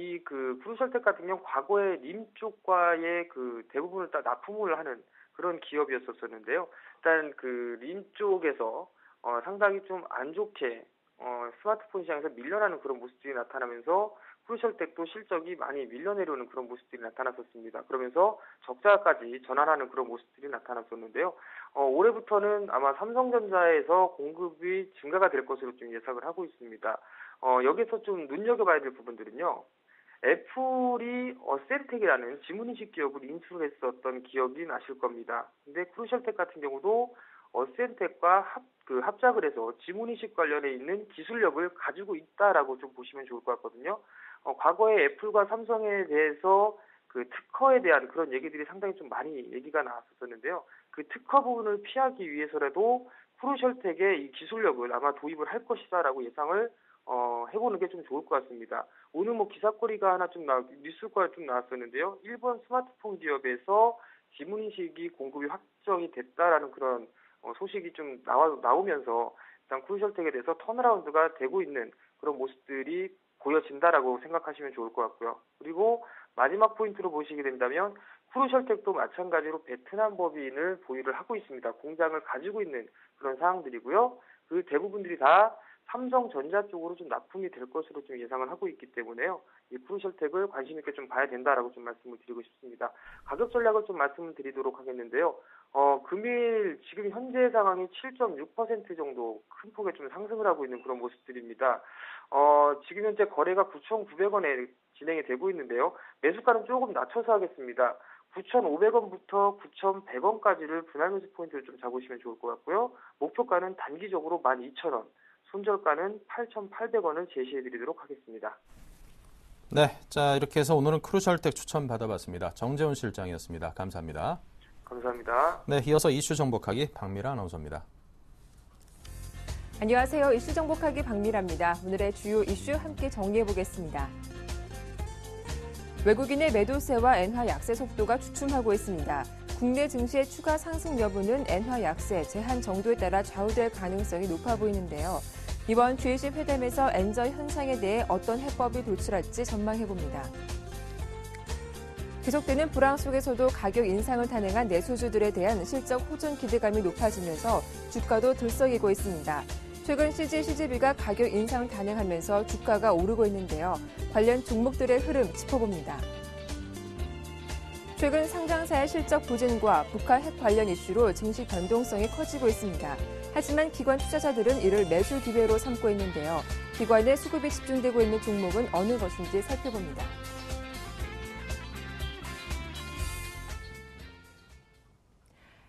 크루셜텍 같은 경우 과거에 림 쪽과의 그 대부분을 다 납품을 하는 그런 기업이었었는데요. 일단 림 쪽에서 상당히 좀 안 좋게 스마트폰 시장에서 밀려나는 그런 모습들이 나타나면서 크루셜텍도 실적이 많이 밀려내려오는 그런 모습들이 나타났었습니다. 그러면서 적자까지 전환하는 그런 모습들이 나타났었는데요. 올해부터는 아마 삼성전자에서 공급이 증가가 될 것으로 좀 예상을 하고 있습니다. 여기서 좀 눈여겨봐야 될 부분들은요. 애플이 어센텍이라는 지문인식 기업을 인수를 했었던 기억이 나실 겁니다. 근데 크루셜텍 같은 경우도 어센텍과 합작을 해서 지문인식 관련해 있는 기술력을 가지고 있다라고 좀 보시면 좋을 것 같거든요. 과거에 애플과 삼성에 대해서 그 특허에 대한 그런 얘기들이 상당히 좀 많이 얘기가 나왔었는데요. 그 특허 부분을 피하기 위해서라도 크루셜텍의 이 기술력을 아마 도입을 할 것이다라고 예상을 해보는 게 좀 좋을 것 같습니다. 오늘 뭐 기사거리가 하나 뉴스가 좀 나왔었는데요. 일본 스마트폰 기업에서 지문인식이 공급이 확정이 됐다라는 그런 소식이 좀 나오면서 일단 크루셜텍에 대해서 턴어라운드가 되고 있는 그런 모습들이 보여진다라고 생각하시면 좋을 것 같고요. 그리고 마지막 포인트로 보시게 된다면 크루셜텍도 마찬가지로 베트남 법인을 보유를 하고 있습니다. 공장을 가지고 있는 그런 상황들이고요. 그 대부분들이 다 삼성전자 쪽으로 좀 납품이 될 것으로 좀 예상을 하고 있기 때문에요. 이 크루셜텍을 관심 있게 좀 봐야 된다라고 좀 말씀을 드리고 싶습니다. 가격 전략을 좀 말씀을 드리도록 하겠는데요. 금일 지금 현재 상황이 7.6% 정도 큰 폭의 좀 상승을 하고 있는 그런 모습들입니다. 지금 현재 거래가 9,900원에 진행이 되고 있는데요. 매수가는 조금 낮춰서 하겠습니다. 9,500원부터 9,100원까지를 분할 매수 포인트를 좀 잡으시면 좋을 것 같고요. 목표가는 단기적으로 12,000원, 손절가는 8,800원을 제시해드리도록 하겠습니다. 네, 자 이렇게 해서 오늘은 크루셜텍 추천 받아봤습니다. 정재훈 실장이었습니다. 감사합니다. 감사합니다. 네, 이어서 이슈 정복하기 박미라 아나운서입니다. 안녕하세요. 이슈 정복하기 박미라입니다. 오늘의 주요 이슈 함께 정리해보겠습니다. 외국인의 매도세와 엔화 약세 속도가 주춤하고 있습니다. 국내 증시의 추가 상승 여부는 엔화 약세, 제한 정도에 따라 좌우될 가능성이 높아 보이는데요. 이번 G20 회담에서 엔저 현상에 대해 어떤 해법이 도출할지 전망해봅니다. 계속되는 불황 속에서도 가격 인상을 단행한 내수주들에 대한 실적 호전 기대감이 높아지면서 주가도 들썩이고 있습니다. 최근 CG, CGV가 가격 인상 단행하면서 주가가 오르고 있는데요. 관련 종목들의 흐름 짚어봅니다. 최근 상장사의 실적 부진과 북한 핵 관련 이슈로 증시 변동성이 커지고 있습니다. 하지만 기관 투자자들은 이를 매수 기회로 삼고 있는데요. 기관의 수급이 집중되고 있는 종목은 어느 것인지 살펴봅니다.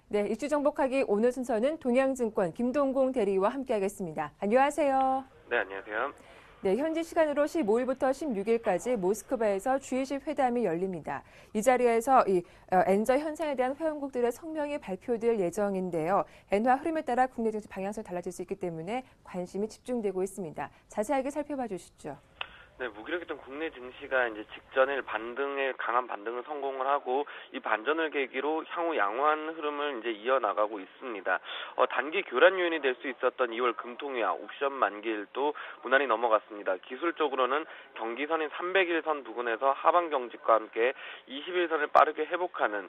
네, 이슈 정복하기 오늘 순서는 동양증권 김동공 대리와 함께하겠습니다. 안녕하세요. 네, 안녕하세요. 네, 현지 시간으로 15일부터 16일까지 모스크바에서 G20 회담이 열립니다. 이 자리에서 엔저 현상에 대한 회원국들의 성명이 발표될 예정인데요. 엔화 흐름에 따라 국내 증시 방향성이 달라질 수 있기 때문에 관심이 집중되고 있습니다. 자세하게 살펴봐 주시죠. 네, 무기력했던 국내 증시가 이제 직전에 강한 반등을 성공을 하고 이 반전을 계기로 향후 양호한 흐름을 이제 이어나가고 있습니다. 단기 교란 요인이 될 수 있었던 2월 금통위와 옵션 만기일도 무난히 넘어갔습니다. 기술적으로는 경기선인 300일선 부근에서 하방 경직과 함께 21선을 빠르게 회복하는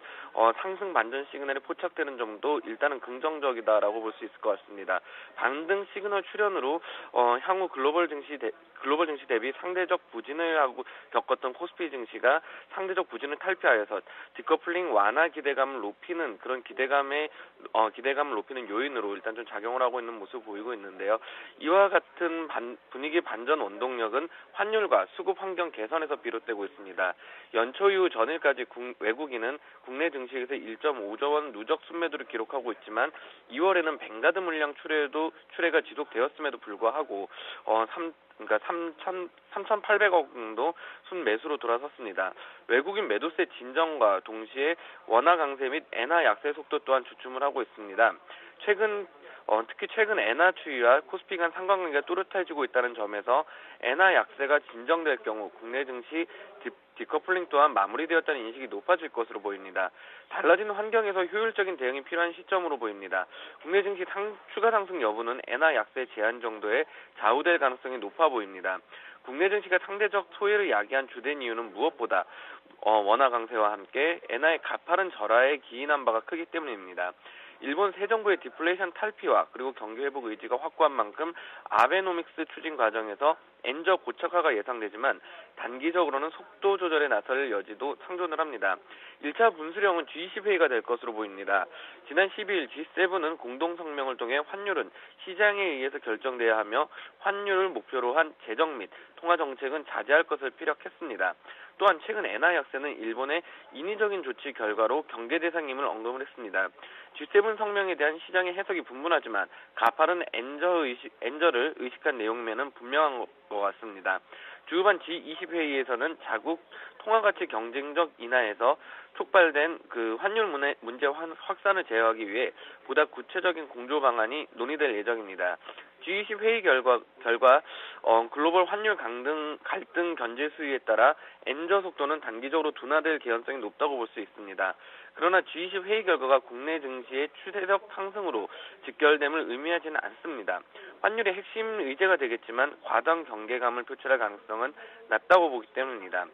상승 반전 시그널이 포착되는 점도 일단은 긍정적이다라고 볼 수 있을 것 같습니다. 반등 시그널 출현으로 향후 글로벌 증시 대비 상대적 부진을 겪었던 코스피 증시가 상대적 부진을 탈피하여서 디커플링 완화 기대감을 높이는 그런 기대감을 높이는 요인으로 일단 좀 작용을 하고 있는 모습을 보이고 있는데요. 이와 같은 분위기 반전 원동력은 환율과 수급 환경 개선에서 비롯되고 있습니다. 연초 이후 전일까지 외국인은 국내 증시에서 1.5조 원 누적 순매도를 기록하고 있지만 2월에는 뱅가드 물량 출회가 지속되었음에도 불구하고 3,800억 정도 순매수로 돌아섰습니다. 외국인 매도세 진정과 동시에 원화 강세 및 엔화 약세 속도 또한 주춤을 하고 있습니다. 특히 최근 엔화 추이와 코스피 간 상관관계가 뚜렷해지고 있다는 점에서 엔화 약세가 진정될 경우 국내 증시 디커플링 또한 마무리되었다는 인식이 높아질 것으로 보입니다. 달라지는 환경에서 효율적인 대응이 필요한 시점으로 보입니다. 국내 증시 추가 상승 여부는 엔화 약세 제한 정도에 좌우될 가능성이 높아 보입니다. 국내 증시가 상대적 소외를 야기한 주된 이유는 무엇보다 원화 강세와 함께 엔화의 가파른 절하에 기인한 바가 크기 때문입니다. 일본 새 정부의 디플레이션 탈피와 그리고 경기 회복 의지가 확고한 만큼 아베노믹스 추진 과정에서 엔저 고착화가 예상되지만 단기적으로는 속도 조절에 나설 여지도 상존을 합니다. 1차 분수령은 G20 회의가 될 것으로 보입니다. 지난 12일 G7은 공동 성명을 통해 환율은 시장에 의해서 결정돼야 하며 환율을 목표로 한 재정 및 통화 정책은 자제할 것을 피력했습니다. 또한 최근 엔화 약세는 일본의 인위적인 조치 결과로 경계 대상임을 언급을 했습니다. G7 성명에 대한 시장의 해석이 분분하지만 가파른 엔저를 의식한 내용면은 분명한 것 같습니다. 주후반 G20 회의에서는 자국 통화가치 경쟁적 인하에서 촉발된 환율 문제 확산을 제어하기 위해 보다 구체적인 공조 방안이 논의될 예정입니다. G20 회의 결과 글로벌 환율 갈등 견제 수위에 따라 엔저 속도는 단기적으로 둔화될 개연성이 높다고 볼 수 있습니다. 그러나 G20 회의 결과가 국내 증시의 추세적 상승으로 직결됨을 의미하지는 않습니다. 환율의 핵심 의제가 되겠지만 과도한 경계감을 표출할 가능성은 낮다고 보기 때문입니다.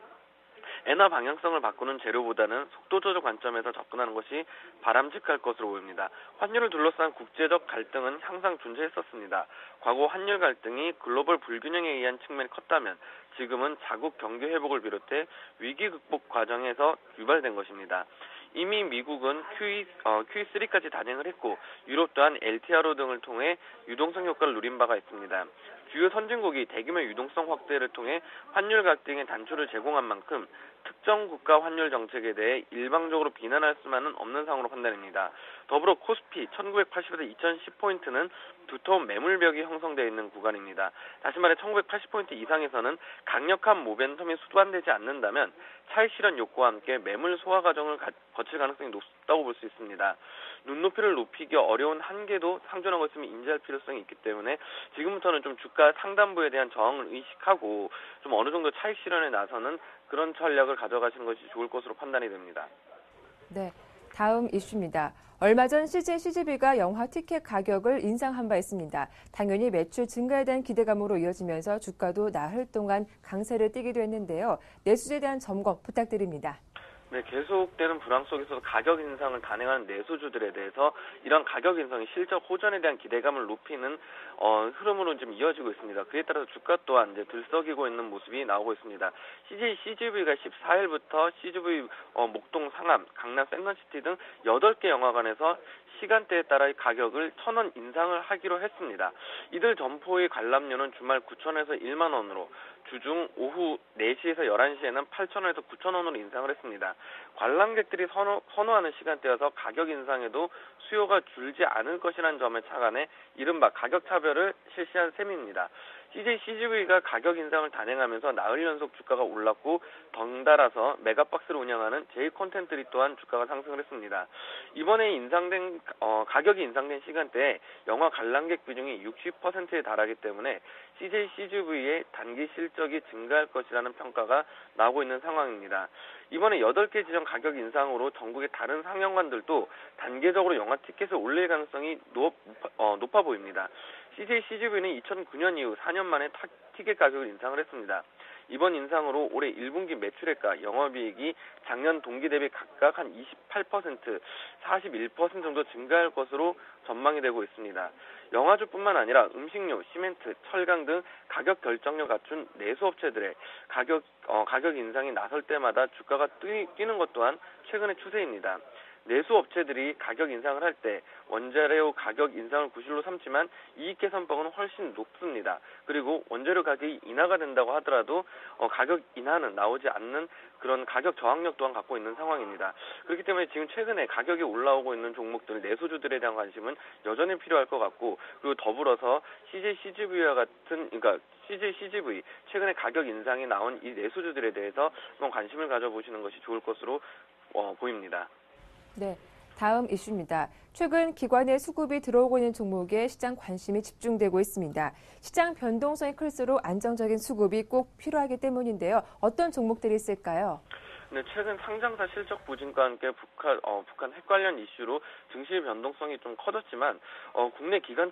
엔화 방향성을 바꾸는 재료보다는 속도 조절 관점에서 접근하는 것이 바람직할 것으로 보입니다. 환율을 둘러싼 국제적 갈등은 항상 존재했었습니다. 과거 환율 갈등이 글로벌 불균형에 의한 측면이 컸다면 지금은 자국 경기 회복을 비롯해 위기 극복 과정에서 유발된 것입니다. 이미 미국은 QE3까지 단행을 했고 유럽 또한 LTRO 등을 통해 유동성 효과를 누린 바가 있습니다. 주요 선진국이 대규모 유동성 확대를 통해 환율 갈등의 단초를 제공한 만큼 특정 국가 환율 정책에 대해 일방적으로 비난할 수만은 없는 상황으로 판단합니다. 더불어 코스피 1980에서 2010포인트는 두터운 매물벽이 형성되어 있는 구간입니다. 다시 말해 1980포인트 이상에서는 강력한 모멘텀이 수반되지 않는다면 차익 실현 욕구와 함께 매물 소화 과정을 거칠 가능성이 높다고 볼 수 있습니다. 눈높이를 높이기 어려운 한계도 상존하고 있으면 인지할 필요성이 있기 때문에 지금부터는 좀 주가 상단부에 대한 저항을 의식하고 좀 어느 정도 차익 실현에 나서는 그런 전략을 가져가시는 것이 좋을 것으로 판단이 됩니다. 네, 다음 이슈입니다. 얼마 전 CJ, CGV가 영화 티켓 가격을 인상한 바 있습니다. 당연히 매출 증가에 대한 기대감으로 이어지면서 주가도 나흘 동안 강세를 띠기도 했는데요. 내수에 대한 점검 부탁드립니다. 네, 계속되는 불황 속에서도 가격 인상을 단행하는 내수주들에 대해서 이런 가격 인상이 실적 호전에 대한 기대감을 높이는 흐름으로 좀 이어지고 있습니다. 그에 따라서 주가 또한 이제 들썩이고 있는 모습이 나오고 있습니다. CGV가 14일부터 CGV 목동 상암, 강남 센텀시티 등 8개 영화관에서 시간대에 따라 가격을 1,000원 인상을 하기로 했습니다. 이들 점포의 관람료는 주말 9,000원에서 1만 원으로, 주중 오후 4시에서 11시에는 8,000원에서 9,000원으로 인상을 했습니다. 관람객들이 선호하는 시간대여서 가격 인상에도 수요가 줄지 않을 것이라는 점에 착안해 이른바 가격 차별을 실시한 셈입니다. CGV가 가격 인상을 단행하면서 나흘 연속 주가가 올랐고, 덩달아서 메가박스를 운영하는 J콘텐츠리 또한 주가가 상승을 했습니다. 이번에 가격이 인상된 시간대에 영화 관람객 비중이 60%에 달하기 때문에 CGV의 단기 실적이 증가할 것이라는 평가가 나오고 있는 상황입니다. 이번에 8개 지점 가격 인상으로 전국의 다른 상영관들도 단계적으로 영화 티켓을 올릴 가능성이 높아 보입니다. CGV는 2009년 이후 4년 만에 티켓 가격을 인상을 했습니다. 이번 인상으로 올해 1분기 매출액과 영업이익이 작년 동기 대비 각각 한 28%, 41% 정도 증가할 것으로 전망이 되고 있습니다. 영화주뿐만 아니라 음식료, 시멘트, 철강 등 가격 결정력 갖춘 내수업체들의 가격 인상이 나설 때마다 주가가 뛰는 것 또한 최근의 추세입니다. 내수업체들이 가격 인상을 할 때 원자료 가격 인상을 구실로 삼지만 이익 개선폭은 훨씬 높습니다. 그리고 원자료 가격이 인하가 된다고 하더라도 가격 인하는 나오지 않는 그런 가격 저항력 또한 갖고 있는 상황입니다. 그렇기 때문에 지금 최근에 가격이 올라오고 있는 종목들, 내수주들에 대한 관심은 여전히 필요할 것 같고, 그리고 더불어서 CGV와 같은, 그러니까 CGV 최근에 가격 인상이 나온 이 내수주들에 대해서 한번 관심을 가져보시는 것이 좋을 것으로 보입니다. 네, 다음 이슈입니다. 최근 기관의 수급이 들어오고 있는 종목에 시장 관심이 집중되고 있습니다. 시장 변동성이 클수록 안정적인 수급이 꼭 필요하기 때문인데요. 어떤 종목들이 있을까요? 네, 최근 상장사 실적 부진과 함께 북한 핵 관련 이슈로 증시 변동성이 좀 커졌지만 국내 기관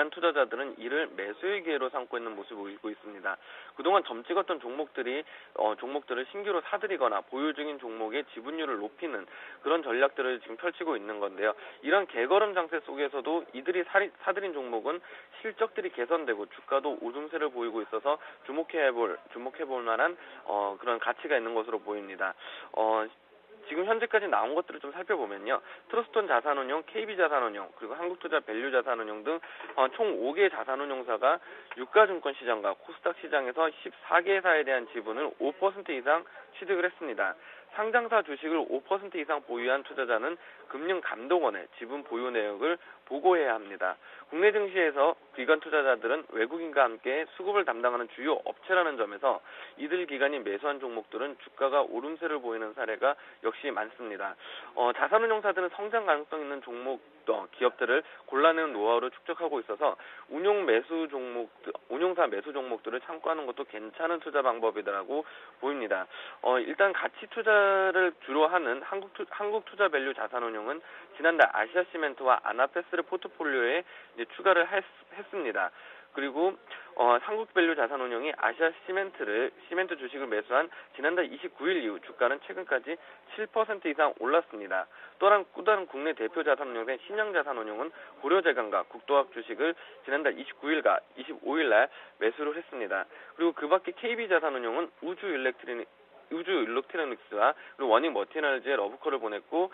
투자자들은 이를 매수의 기회로 삼고 있는 모습을 보이고 있습니다. 그동안 점 찍었던 종목들을 신규로 사들이거나 보유 중인 종목의 지분율을 높이는 그런 전략들을 지금 펼치고 있는 건데요. 이런 개걸음 장세 속에서도 이들이 사들인 종목은 실적들이 개선되고 주가도 오름세를 보이고 있어서 주목해볼 만한 그런 가치가 있는 것으로 보입니다. 지금 현재까지 나온 것들을 좀 살펴보면요. 트러스톤 자산운용, KB자산운용, 그리고 한국투자 밸류자산운용 등 총 5개 자산운용사가 유가증권 시장과 코스닥 시장에서 14개 회사에 대한 지분을 5% 이상 취득을 했습니다. 상장사 주식을 5% 이상 보유한 투자자는 금융감독원에 지분 보유 내역을 보고해야 합니다. 국내 증시에서 기관 투자자들은 외국인과 함께 수급을 담당하는 주요 업체라는 점에서 이들 기관이 매수한 종목들은 주가가 오름세를 보이는 사례가 역시 많습니다. 자산운용사들은 성장 가능성 있는 기업들을 골라내는 노하우를 축적하고 있어서 운용사 매수 종목들을 참고하는 것도 괜찮은 투자 방법이라고 보입니다. 일단 가치 투자를 주로 하는 한국투자밸류 자산운용은 지난달 아시아시멘트와 아나페스를 포트폴리오에 이제 추가를 했습니다. 그리고 한국밸류 자산운용이 시멘트 주식을 매수한 지난달 29일 이후 주가는 최근까지 7% 이상 올랐습니다. 또 다른 국내 대표 자산운용인 신영자산운용은 고려제강과 국도학 주식을 지난달 29일과 25일 날 매수를 했습니다. 그리고 그 밖에 KB자산운용은 우주 일렉트로닉스와 그리고 워닝 머티널즈의 러브콜을 보냈고,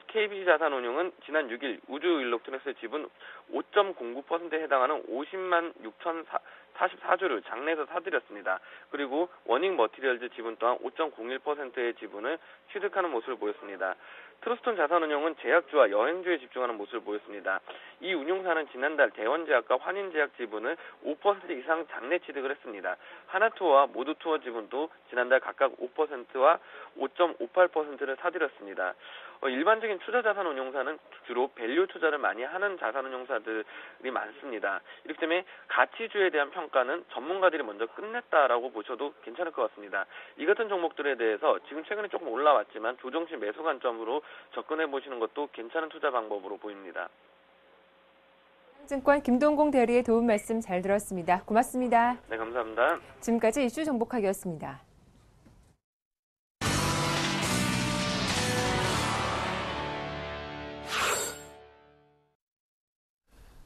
KB자산운용은 지난 6일 우주 일렉트로닉스의 지분 5.09%에 해당하는 50만 6,044주를 장내에서 사들였습니다. 그리고 워닝 머티리얼즈 지분 또한 5.01%의 지분을 취득하는 모습을 보였습니다. 트러스톤 자산운용은 제약주와 여행주에 집중하는 모습을 보였습니다. 이 운용사는 지난달 대원제약과 환인제약 지분을 5% 이상 장내 취득을 했습니다. 하나투어와 모두투어 지분도 지난달 각각 5%와 5.58%를 사들였습니다. 일반적인 투자자산운용사는 주로 밸류 투자를 많이 하는 자산운용사들이 많습니다. 이렇기 때문에 가치주에 대한 평가는 전문가들이 먼저 끝냈다라고 보셔도 괜찮을 것 같습니다. 이 같은 종목들에 대해서 지금 최근에 조금 올라왔지만 조정시 매수 관점으로 접근해 보시는 것도 괜찮은 투자 방법으로 보입니다. 증권 김동공 대리의 도움 말씀 잘 들었습니다. 고맙습니다. 네, 감사합니다. 지금까지 이슈 정복하기였습니다.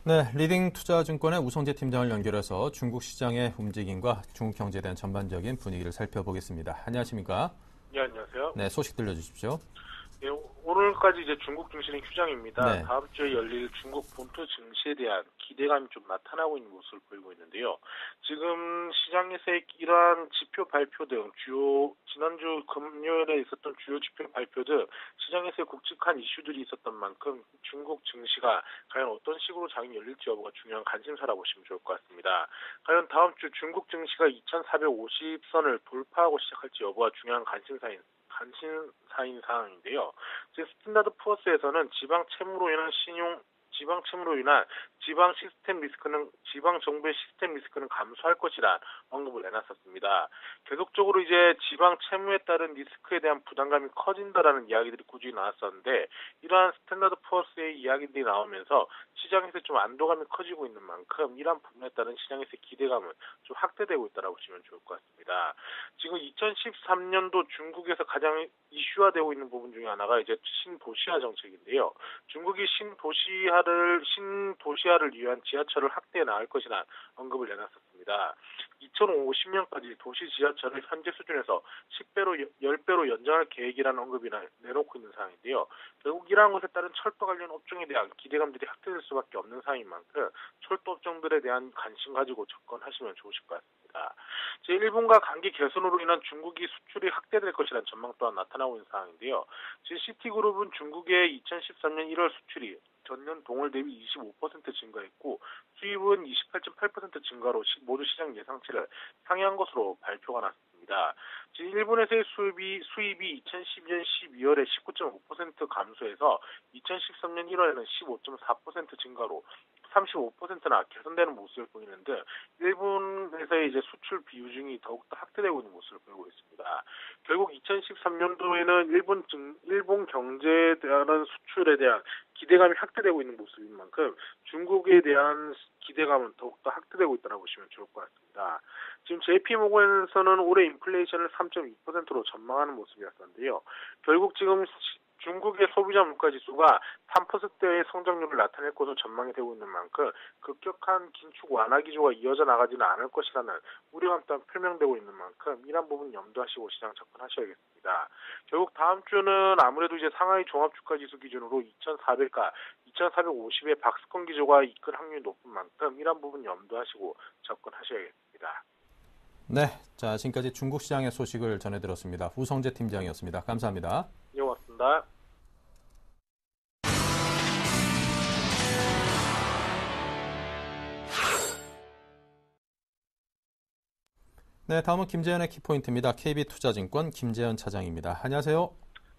네, 리딩 투자증권의 우성재 팀장을 연결해서 중국 시장의 움직임과 중국 경제에 대한 전반적인 분위기를 살펴보겠습니다. 안녕하십니까? 네, 안녕하세요. 네, 소식 들려주십시오. 네, 오늘까지 이제 중국 증시는 휴장입니다. 네. 다음 주에 열릴 중국 본토 증시에 대한 기대감이 좀 나타나고 있는 모습을 보이고 있는데요. 지금 시장에서의 이러한 지표 발표 등 지난주 금요일에 있었던 주요 지표 발표 등 시장에서의 굵직한 이슈들이 있었던 만큼 중국 증시가 과연 어떤 식으로 장이 열릴지 여부가 중요한 관심사라고 보시면 좋을 것 같습니다. 과연 다음 주 중국 증시가 2450선을 돌파하고 시작할지 여부가 중요한 관심사인 상황인데요. 지금 스탠다드 푸어스에서는 지방 정부의 지방 정부의 시스템 리스크는 감소할 것이라 언급을 내놨었습니다. 계속적으로 이제 지방 채무에 따른 리스크에 대한 부담감이 커진다라는 이야기들이 꾸준히 나왔었는데 이러한 스탠다드 푸어스의 이야기들이 나오면서 시장에서 좀 안도감이 커지고 있는 만큼 이러한 부분에 따른 시장에서의 기대감은 좀 확대되고 있다고 보시면 좋을 것 같습니다. 지금 2013년도 중국에서 가장 이슈화되고 있는 부분 중에 하나가 이제 신도시화 정책인데요. 중국이 신도시화를 위한 지하철을 확대해 나갈 것이라는 언급을 내놨었습니다. 2050년까지 도시 지하철을 현재 수준에서 10배로 연장할 계획이라는 언급이 내놓고 있는 상황인데요. 결국 이러한 것에 따른 철도 관련 업종에 대한 기대감들이 확대될 수밖에 없는 상황인 만큼 철도 업종들에 대한 관심 가지고 접근하시면 좋으실 것 같습니다. 일본과 관계 개선으로 인한 중국이 수출이 확대될 것이라는 전망 또한 나타나고 있는 상황인데요. 지금 시티그룹은 중국의 2013년 1월 수출이 전년 동월 대비 25% 증가했고 수입은 28.8% 증가로 모두 시장 예상치를 상회한 것으로 발표가 났습니다. 지금 일본에서의 수입이 2012년 12월에 19.5% 감소해서 2013년 1월에는 15.4% 증가로 35%나 개선되는 모습을 보이는데 일본에서의 이제 수출 비중이 더욱더 확대되고 있는 모습을 보이고 있습니다. 결국 2013년도에는 일본 경제에 대한 수출에 대한 기대감이 확대되고 있는 모습인 만큼 중국에 대한 기대감은 더욱더 확대되고 있다고 보시면 좋을 것 같습니다. 지금 JP모건에서는 올해 인플레이션을 3.2%로 전망하는 모습이었는데요. 결국 지금 중국의 소비자 물가지수가 3%의 성장률을 나타낼 것으로 전망이 되고 있는 만큼 급격한 긴축 완화 기조가 이어져 나가지는 않을 것이라는 우려감 또한 표명되고 있는 만큼 이런 부분 염두하시고 시장 접근하셔야겠습니다. 결국 다음 주는 아무래도 이제 상하이 종합주가지수 기준으로 2,450의 박스권 기조가 이끌 확률이 높은 만큼 이런 부분 염두하시고 접근하셔야겠습니다. 네, 자 지금까지 중국 시장의 소식을 전해드렸습니다. 우성재 팀장이었습니다. 감사합니다. 네, 고맙습니다. 네, 다음은 김재현의 키포인트입니다. KB투자증권 김재현 차장입니다. 안녕하세요.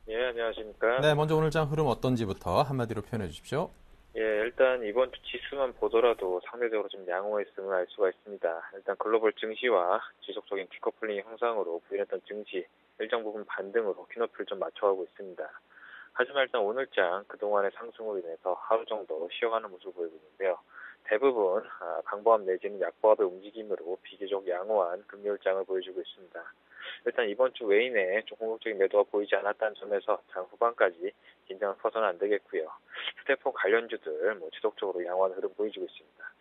예, 안녕하십니까. 네, 먼저 오늘 장 흐름 어떤지부터 한마디로 표현해 주십시오. 예, 일단 이번 주 지수만 보더라도 상대적으로 좀 양호했음을 알 수가 있습니다. 일단 글로벌 증시와 지속적인 디커플링 형상으로 부연했던 증시 일정 부분 반등으로 퀴너피를 좀 맞춰가고 있습니다. 하지만 일단 오늘장 그동안의 상승으로 인해서 하루 정도 쉬어가는 모습을 보이고 있는데요. 대부분 강보합 내지는 약보합의 움직임으로 비교적 양호한 금요일장을 보여주고 있습니다. 일단 이번 주 외인에 좀 공격적인 매도가 보이지 않았다는 점에서 장 후반까지 긴장을 퍼서는 안 되겠고요. 휴대폰 관련주들 지속적으로 양호한 흐름 보여주고 있습니다.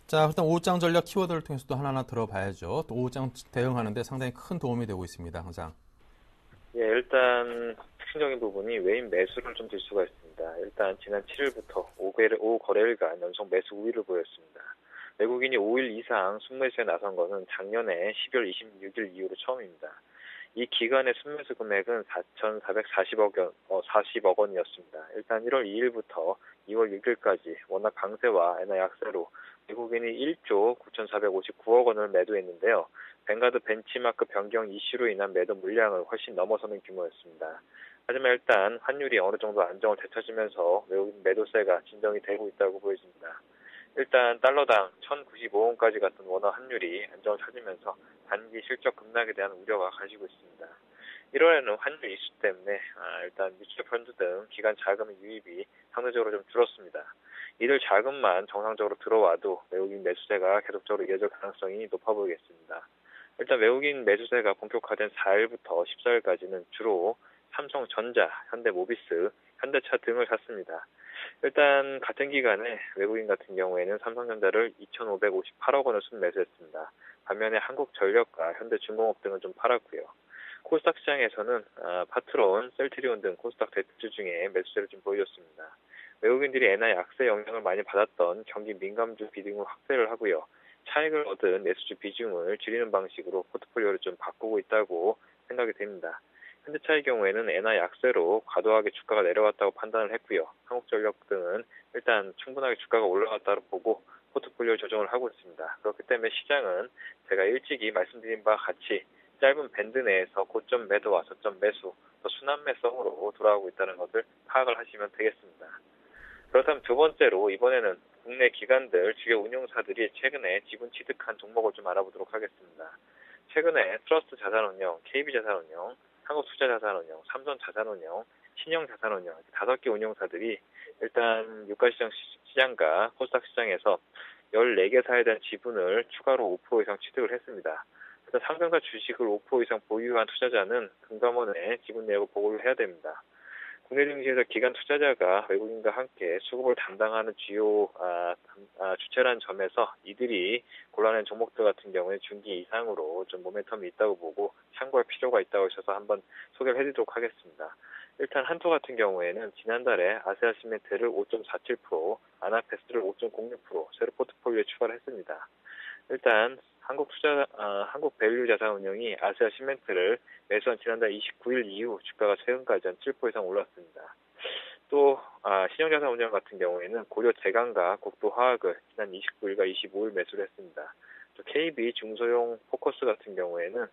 자, 일단 오후장 전략 키워드를 통해서 또 하나하나 들어봐야죠. 또 오후장 대응하는데 상당히 큰 도움이 되고 있습니다. 항상. 예, 일단 특징적인 부분이 외인 매수를 좀 들 수가 있습니다. 일단 지난 7일부터 5거래일간 연속 매수 우위를 보였습니다. 외국인이 5일 이상 순매수에 나선 것은 작년에 12월 26일 이후로 처음입니다. 이 기간의 순매수 금액은 4,440억 원이었습니다. 일단 1월 2일부터 2월 6일까지 워낙 강세와 엔화 약세로 외국인이 1조 9,459억 원을 매도했는데요. 뱅가드 벤치마크 변경 이슈로 인한 매도 물량을 훨씬 넘어서는 규모였습니다. 하지만 일단 환율이 어느 정도 안정을 되찾으면서 외국인 매도세가 진정이 되고 있다고 보여집니다. 일단 달러당 1,095원까지 갔던 원화 환율이 안정을 찾으면서 단기 실적 급락에 대한 우려가 가지고 있습니다. 1월에는 환율 이슈 때문에 일단 뮤추얼 펀드 등 기관 자금의 유입이 상대적으로 좀 줄었습니다. 이들 자금만 정상적으로 들어와도 외국인 매수세가 계속적으로 이어질 가능성이 높아 보이겠습니다. 일단 외국인 매수세가 본격화된 4일부터 14일까지는 주로 삼성전자, 현대모비스, 현대차 등을 샀습니다. 일단 같은 기간에 외국인 같은 경우에는 삼성전자를 2,558억 원을 순매수했습니다. 반면에 한국전력과 현대중공업 등은 좀 팔았고요. 코스닥 시장에서는 파트론, 셀트리온 등 코스닥 대주주 중에 매수세를 좀 보여줬습니다. 외국인들이 엔화 약세 영향을 많이 받았던 경기 민감주 비중을 확대를 하고요. 차익을 얻은 매수주 비중을 줄이는 방식으로 포트폴리오를 좀 바꾸고 있다고 생각이 됩니다. 현대차의 경우에는 엔화 약세로 과도하게 주가가 내려왔다고 판단을 했고요. 한국전력 등은 일단 충분하게 주가가 올라갔다고 보고 포트폴리오 조정을 하고 있습니다. 그렇기 때문에 시장은 제가 일찍이 말씀드린 바와 같이 짧은 밴드 내에서 고점 매도와 저점 매수, 또 순환매성으로 돌아가고 있다는 것을 파악을 하시면 되겠습니다. 그렇다면 두 번째로 이번에는 국내 기관들, 주요 운용사들이 최근에 지분 취득한 종목을 좀 알아보도록 하겠습니다. 최근에 트러스트 자산운용, KB자산운용, 한국투자자산운용, 삼성자산운용, 신영자산운용 5개 운용사들이 일단 유가시장과 코스닥 시장에서 14개사에 대한 지분을 추가로 5% 이상 취득을 했습니다. 일단 상장사 주식을 5% 이상 보유한 투자자는 금감원에 지분 내역을 보고를 해야 됩니다. 국내 증시에서 기관 투자자가 외국인과 함께 수급을 담당하는 주요 주체라는 점에서 이들이 골라낸 종목들 같은 경우에 중기 이상으로 좀 모멘텀이 있다고 보고 참고할 필요가 있다고 하셔서 한번 소개를 해드리도록 하겠습니다. 일단 한토 같은 경우에는 지난달에 아세아시멘트를 5.47%, 아나페스를 5.06% 새로 포트폴리오에 추가를 했습니다. 일단 한국밸류자산운용이 아세아시멘트를 매수한 지난달 29일 이후 주가가 최근까지 한 7% 이상 올랐습니다. 또 신영자산운용 같은 경우에는 고려제강과 국도화학을 지난 29일과 25일 매수를 했습니다. 또 KB 중소형 포커스 같은 경우에는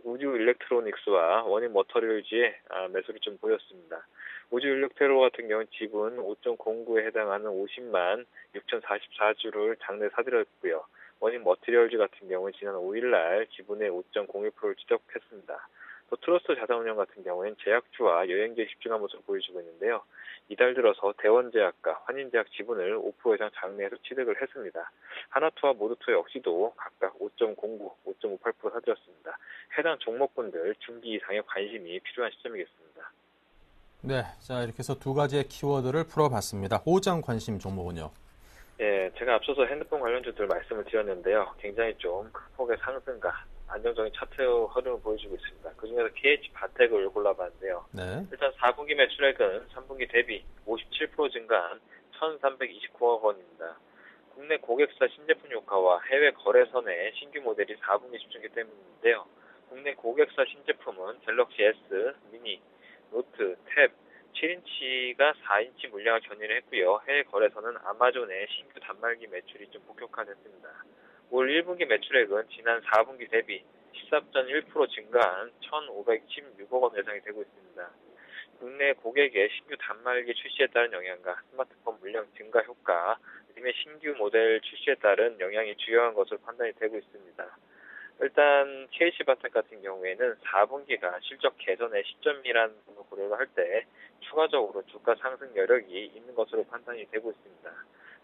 우주일렉트로닉스와 원인머터리얼즈의 매수를 좀 보였습니다. 우주일렉트로 같은 경우는 지분 5.09에 해당하는 50만 6,044주를 장내 사들였고요. 원인머터리얼즈 같은 경우는 지난 5일날 지분의 5.01%를 취득했습니다. 또 트러스트 자산운용 같은 경우에는 제약주와 여행주에 집중한 모습을 보여주고 있는데요. 이달 들어서 대원제약과 환인제약 지분을 5% 이상 장내에서 취득을 했습니다. 하나투와 모두투 역시도 각각 5.09, 5.58% 사들였습니다. 해당 종목군들 중기 이상의 관심이 필요한 시점이겠습니다. 네, 자 이렇게 해서 두 가지의 키워드를 풀어봤습니다. 호장 관심 종목은요? 예, 제가 앞서서 핸드폰 관련주들 말씀을 드렸는데요. 굉장히 좀 큰 폭의 상승과 안정적인 차트 흐름을 보여주고 있습니다. 그중에서 KH바텍을 골라봤는데요. 네. 일단 4분기 매출액은 3분기 대비 57% 증가한 1,329억 원입니다. 국내 고객사 신제품 효과와 해외 거래선의 신규 모델이 4분기 집중기 때문인데요. 국내 고객사 신제품은 갤럭시 S, 미니, 노트, 탭, 7인치가 4인치 물량을 견인을 했고요. 해외 거래선은 아마존의 신규 단말기 매출이 좀 폭격화됐습니다. 올 1분기 매출액은 지난 4분기 대비 14.1% 증가한 1,516억 원 예상이 되고 있습니다. 국내 고객의 신규 단말기 출시에 따른 영향과 스마트폰 물량 증가 효과, 등의 신규 모델 출시에 따른 영향이 주요한 것으로 판단이 되고 있습니다. 일단 KH바텍 같은 경우에는 4분기가 실적 개선의 시점이라는 고려를 할 때 추가적으로 주가 상승 여력이 있는 것으로 판단이 되고 있습니다.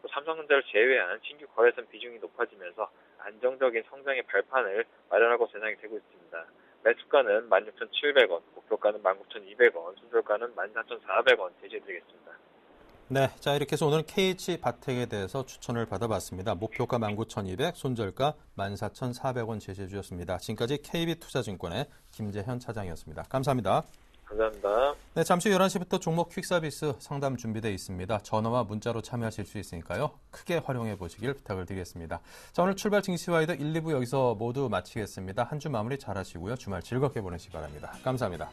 또 삼성전자를 제외한 신규 거래선 비중이 높아지면서 안정적인 성장의 발판을 마련하고 예상이 되고 있습니다. 매수가는 16,700원, 목표가는 19,200원, 손절가는 14,400원 제시해드리겠습니다. 네, 자 이렇게 해서 오늘은 KH바텍에 대해서 추천을 받아봤습니다. 목표가 19,200, 손절가 14,400원 제시해 주셨습니다. 지금까지 KB투자증권의 김재현 차장이었습니다. 감사합니다. 감사합니다. 네, 잠시 후 11시부터 종목 퀵서비스 상담 준비되어 있습니다. 전화와 문자로 참여하실 수 있으니까요. 크게 활용해 보시길 부탁을 드리겠습니다. 자, 오늘 출발 증시와이드 1, 2부 여기서 모두 마치겠습니다. 한 주 마무리 잘 하시고요. 주말 즐겁게 보내시기 바랍니다. 감사합니다.